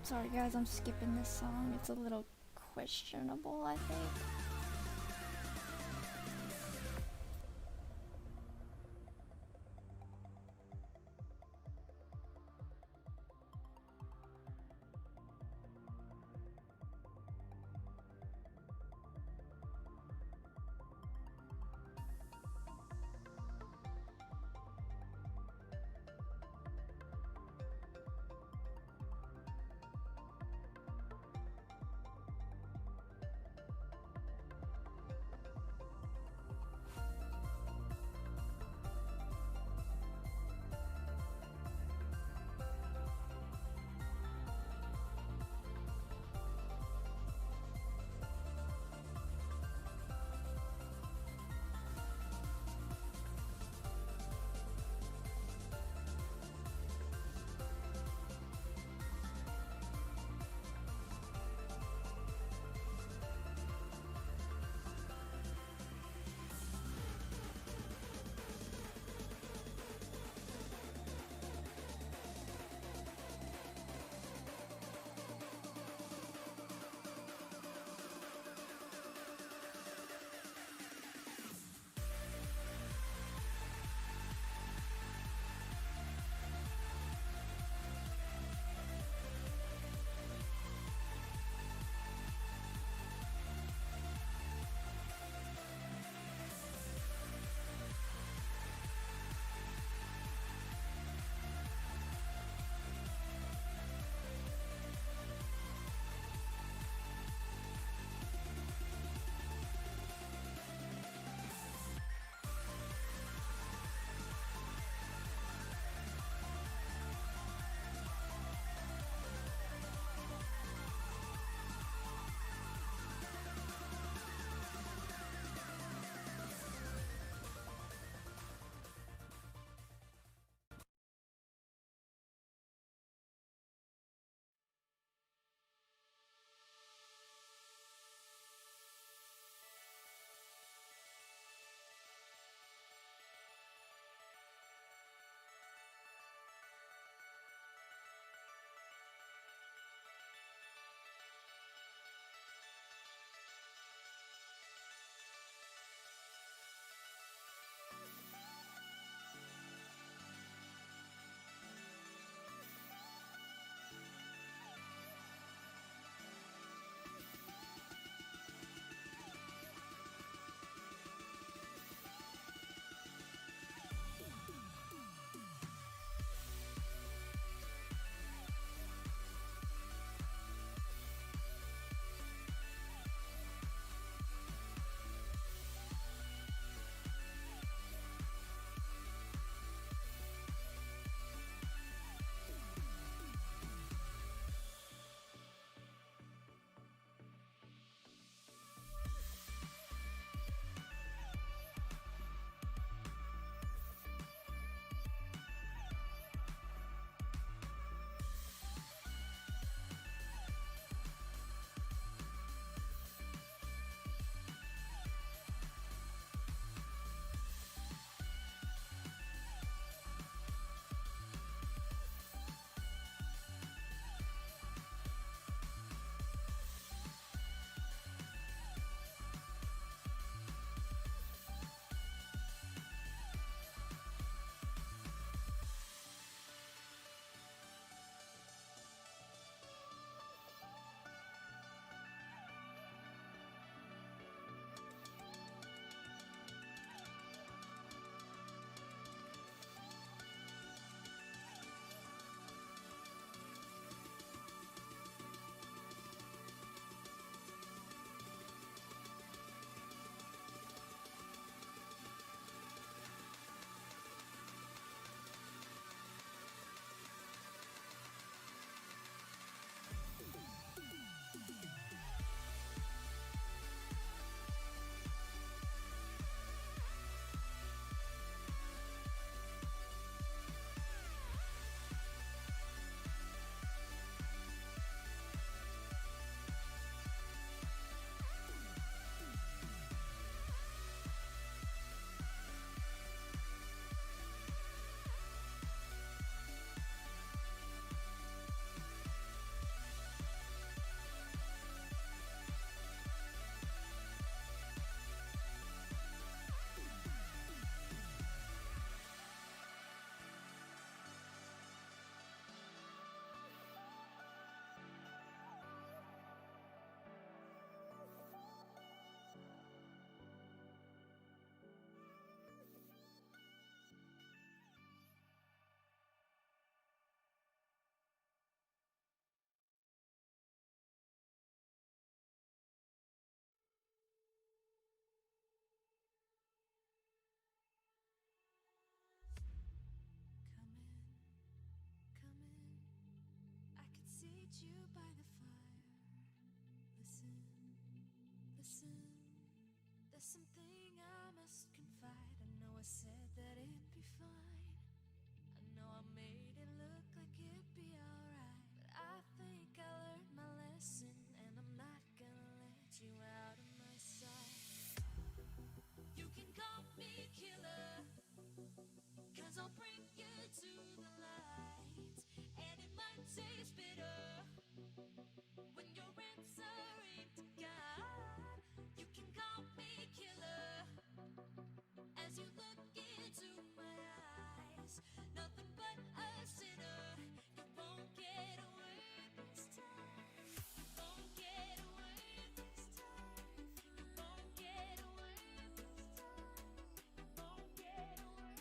Sorry guys, I'm skipping this song. It's a little questionable, I think. you by the fire. Listen, listen. There's something I must confide. I know I said that it'd be fine. I know I made it look like it'd be alright. But I think I learned my lesson, and I'm not gonna let you out of my sight. You can call me killer, 'cause I'll bring you to the light. And it might taste bitter when you're answering to God. You can call me killer as you look into my eyes. Nothing but a sinner. You won't get away this time. You won't get away this time. You won't get away this time. You won't get away.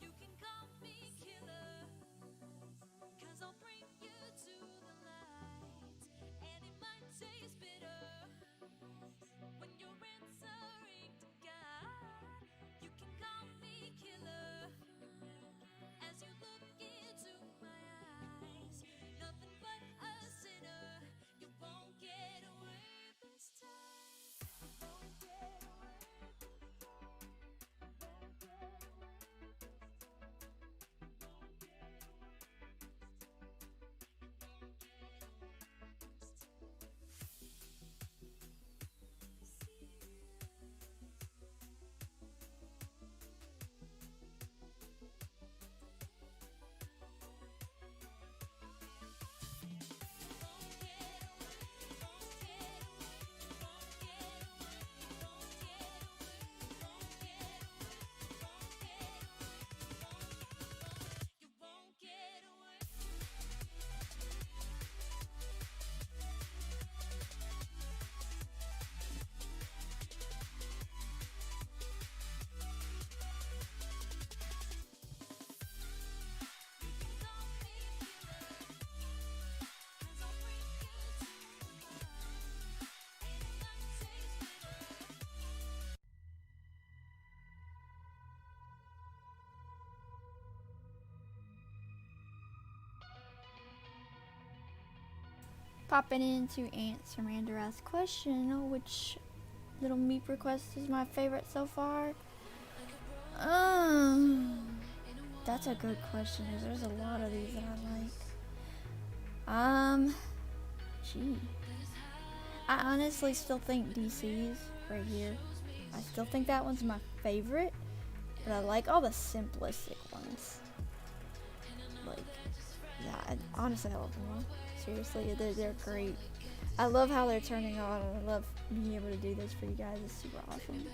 You can call me killer, 'cause I'll bring you to the light. And it might taste bitter when you're answering to God. You can call me killer as you look into my eyes. Nothing but a sinner. You won't get away this time. You won't get away this time. You won't get away this time. You won't get away this time. You won't get away this You won't get away. You can call me killer, 'cause I'll bring you to the light. And it might taste bitter. Popping in to answer Mandara's question, which Little Meep request is my favorite so far. That's a good question, 'cause there's a lot of these that I like. Gee. I honestly still think DC's right here. I still think that one's my favorite, but I like all the simplistic ones. Like, yeah, honestly, I love them all. Seriously, they're great. I love how they're turning on, and I love being able to do this for you guys. It's super awesome.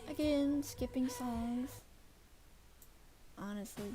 Again, skipping songs. Honestly.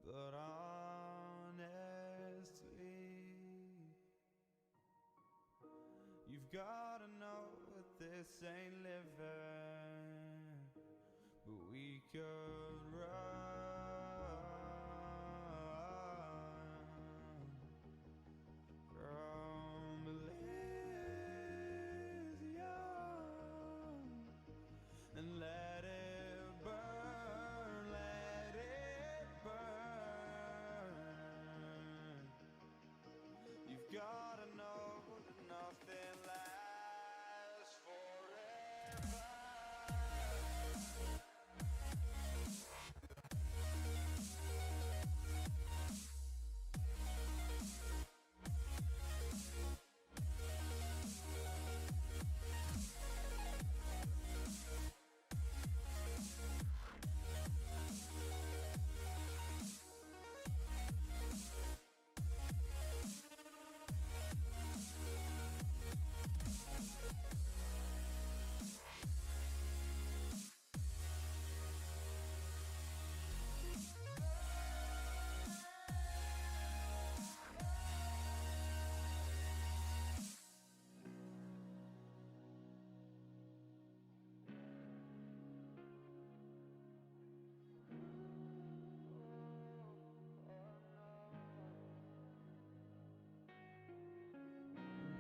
But honestly, you've gotta know that this ain't living. But we could run from Elysium and let it burn, let it burn. You've gotta know that nothing lasts forever.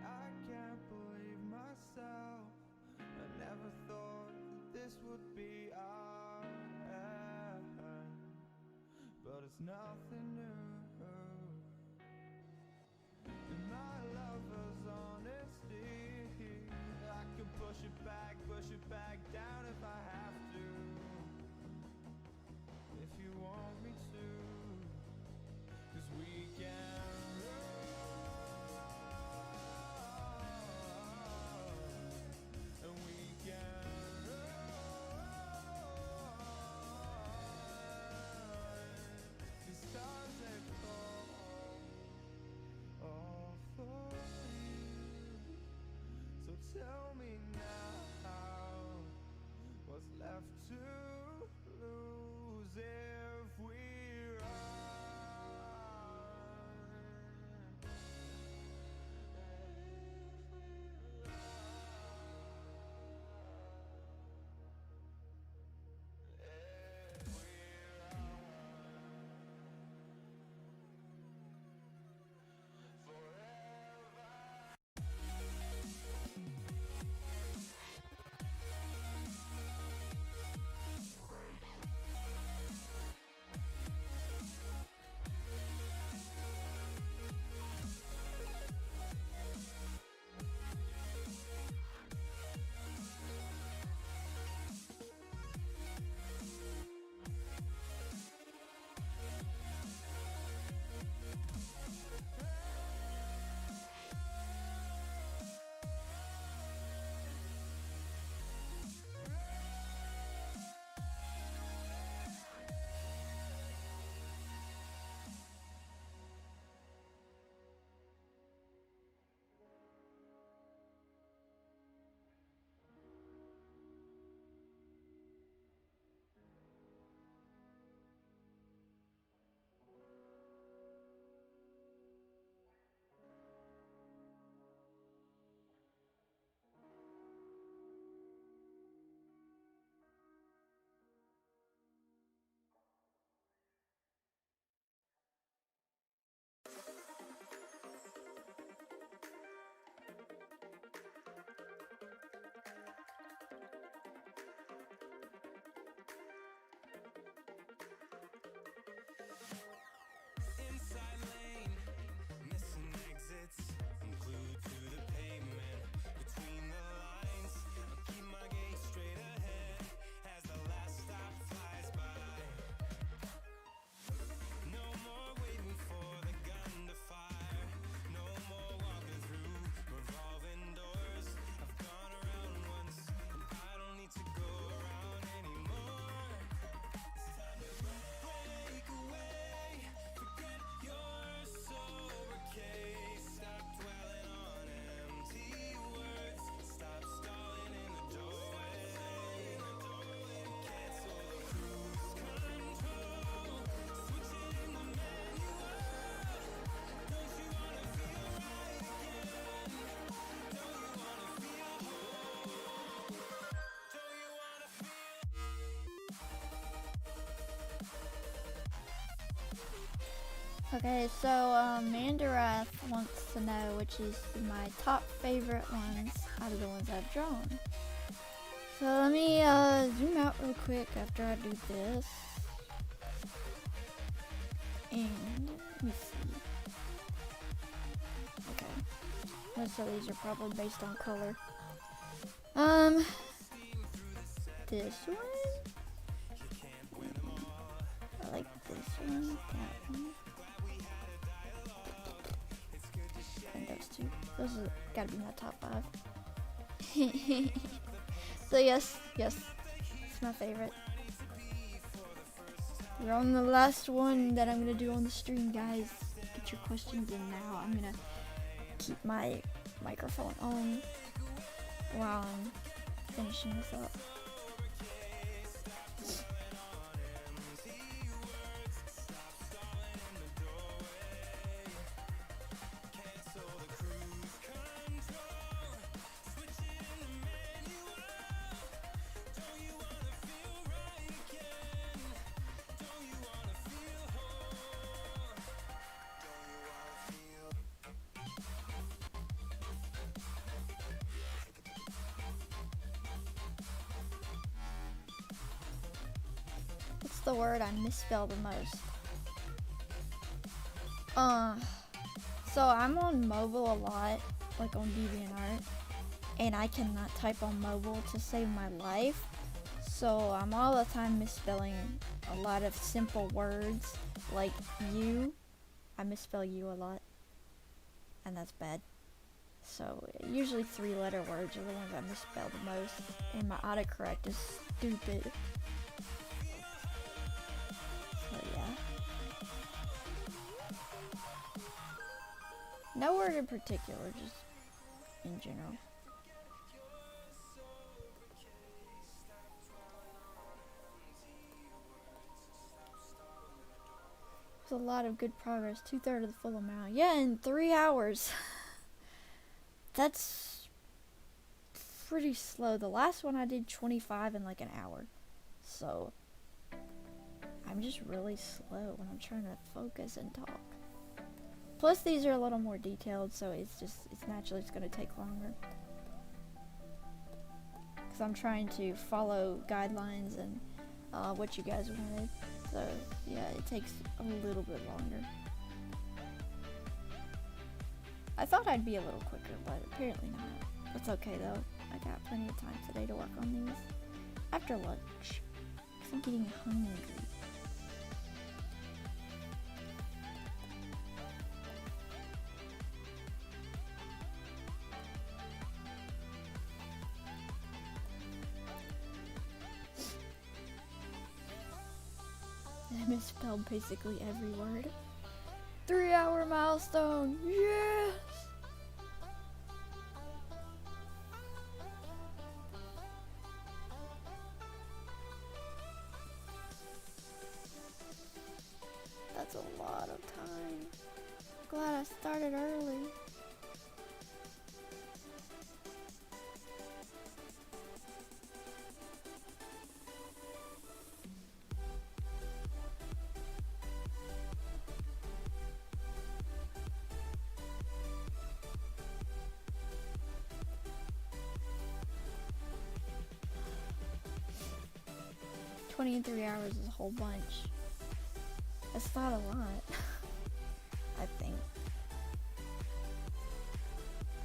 I can't believe myself. I never thought that this would be our end, but it's nothing new. And my lover's honesty, I can push it back down if I have to. If you want me to, 'cause we can run. And we can run. The stars they fall all for you. So tell me now, Okay, so Mandarath wants to know which is my top favorite ones out of the ones I've drawn. So let me zoom out real quick after I do this. And let me see. Okay. Most of these are probably based on color. This one. I like this one, that one. And those two. Those are gotta be my top 5. So yes, it's my favorite. We're on the last one that I'm gonna do on the stream, guys. Get your questions in now. I'm gonna keep my microphone on while I'm finishing this up. What's the word I misspell the most? So I'm on mobile a lot, like on DeviantArt, and I cannot type on mobile to save my life. So I'm all the time misspelling a lot of simple words, like you. I misspell you a lot, and that's bad. So usually 3-letter words are the ones I misspell the most, and my autocorrect is stupid. So yeah. No word in particular, just in general. It's a lot of good progress. 2/3 of the full amount. Yeah, in 3 hours. That's pretty slow. The last one I did 25 in like an hour. So I'm just really slow when I'm trying to focus and talk. Plus these are a little more detailed, so it's naturally just going to take longer. Because I'm trying to follow guidelines and what you guys wanted. So yeah, it takes a little bit longer. I thought I'd be a little quicker, but apparently not. That's okay though. I got plenty of time today to work on these. After lunch. Because I'm getting hungry. I misspelled basically every word. 3-hour milestone, yes! That's a lot of time. Glad I started early. In 3 hours is a whole bunch. That's not a lot. I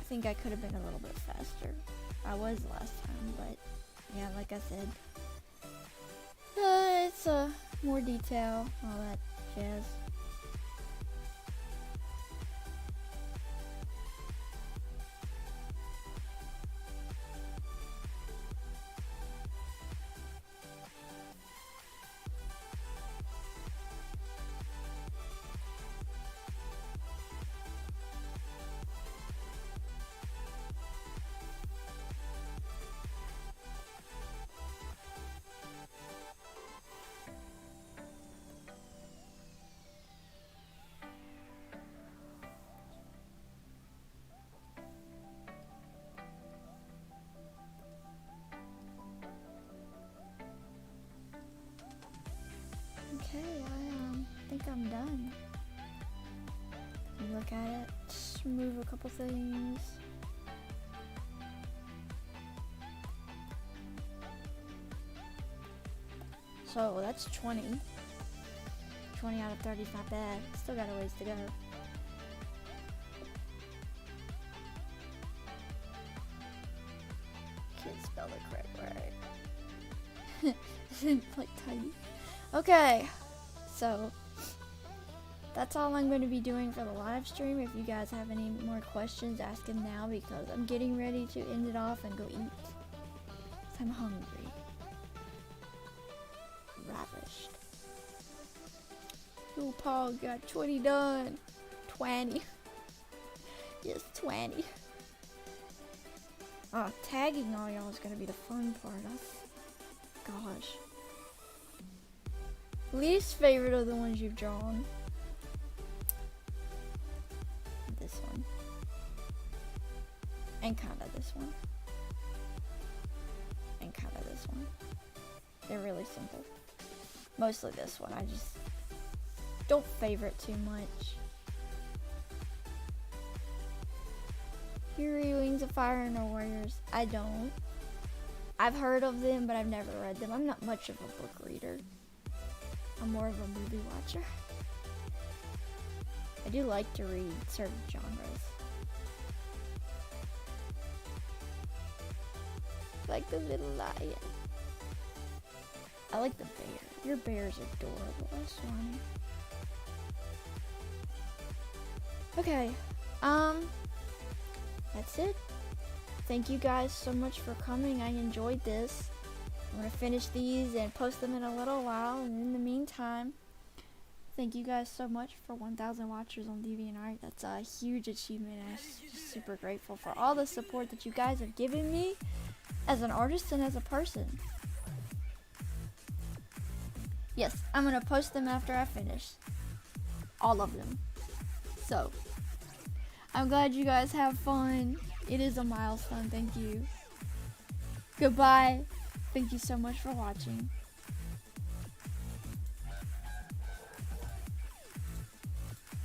think I could have been a little bit faster. I was last time, but yeah, like I said, it's more detail, all that jazz. Okay, I think I'm done. Let me look at it. Just move a couple things. So that's 20. 20 out of 30 is not bad. Still got a ways to go. Can't spell the correct right. Like tiny. Okay, so that's all I'm going to be doing for the live stream. If you guys have any more questions, ask them now because I'm getting ready to end it off and go eat. 'Cause I'm hungry. Ravished. Oh, Paul got 20 done. 20. Yes, 20. Oh, tagging all y'all is gonna be the fun part. Gosh. Least favorite of the ones you've drawn. This one. And kinda this one. And kinda this one. They're really simple. Mostly this one. I just don't favorite too much. Fury, Wings of Fire, and No Warriors. I don't. I've heard of them, but I've never read them. I'm not much of a book reader. I'm more of a movie watcher. I do like to read certain genres. Like the little lion. I like the bear. Your bear's adorable. That's funny. Okay. That's it. Thank you guys so much for coming. I enjoyed this. I'm gonna finish these and post them in a little while. And in the meantime, thank you guys so much for 1,000 watchers on DeviantArt. That's a huge achievement. I'm just super grateful for all the support that you guys have given me as an artist and as a person. Yes, I'm gonna post them after I finish. All of them. So, I'm glad you guys have fun. It is a milestone. Thank you. Goodbye. Thank you so much for watching.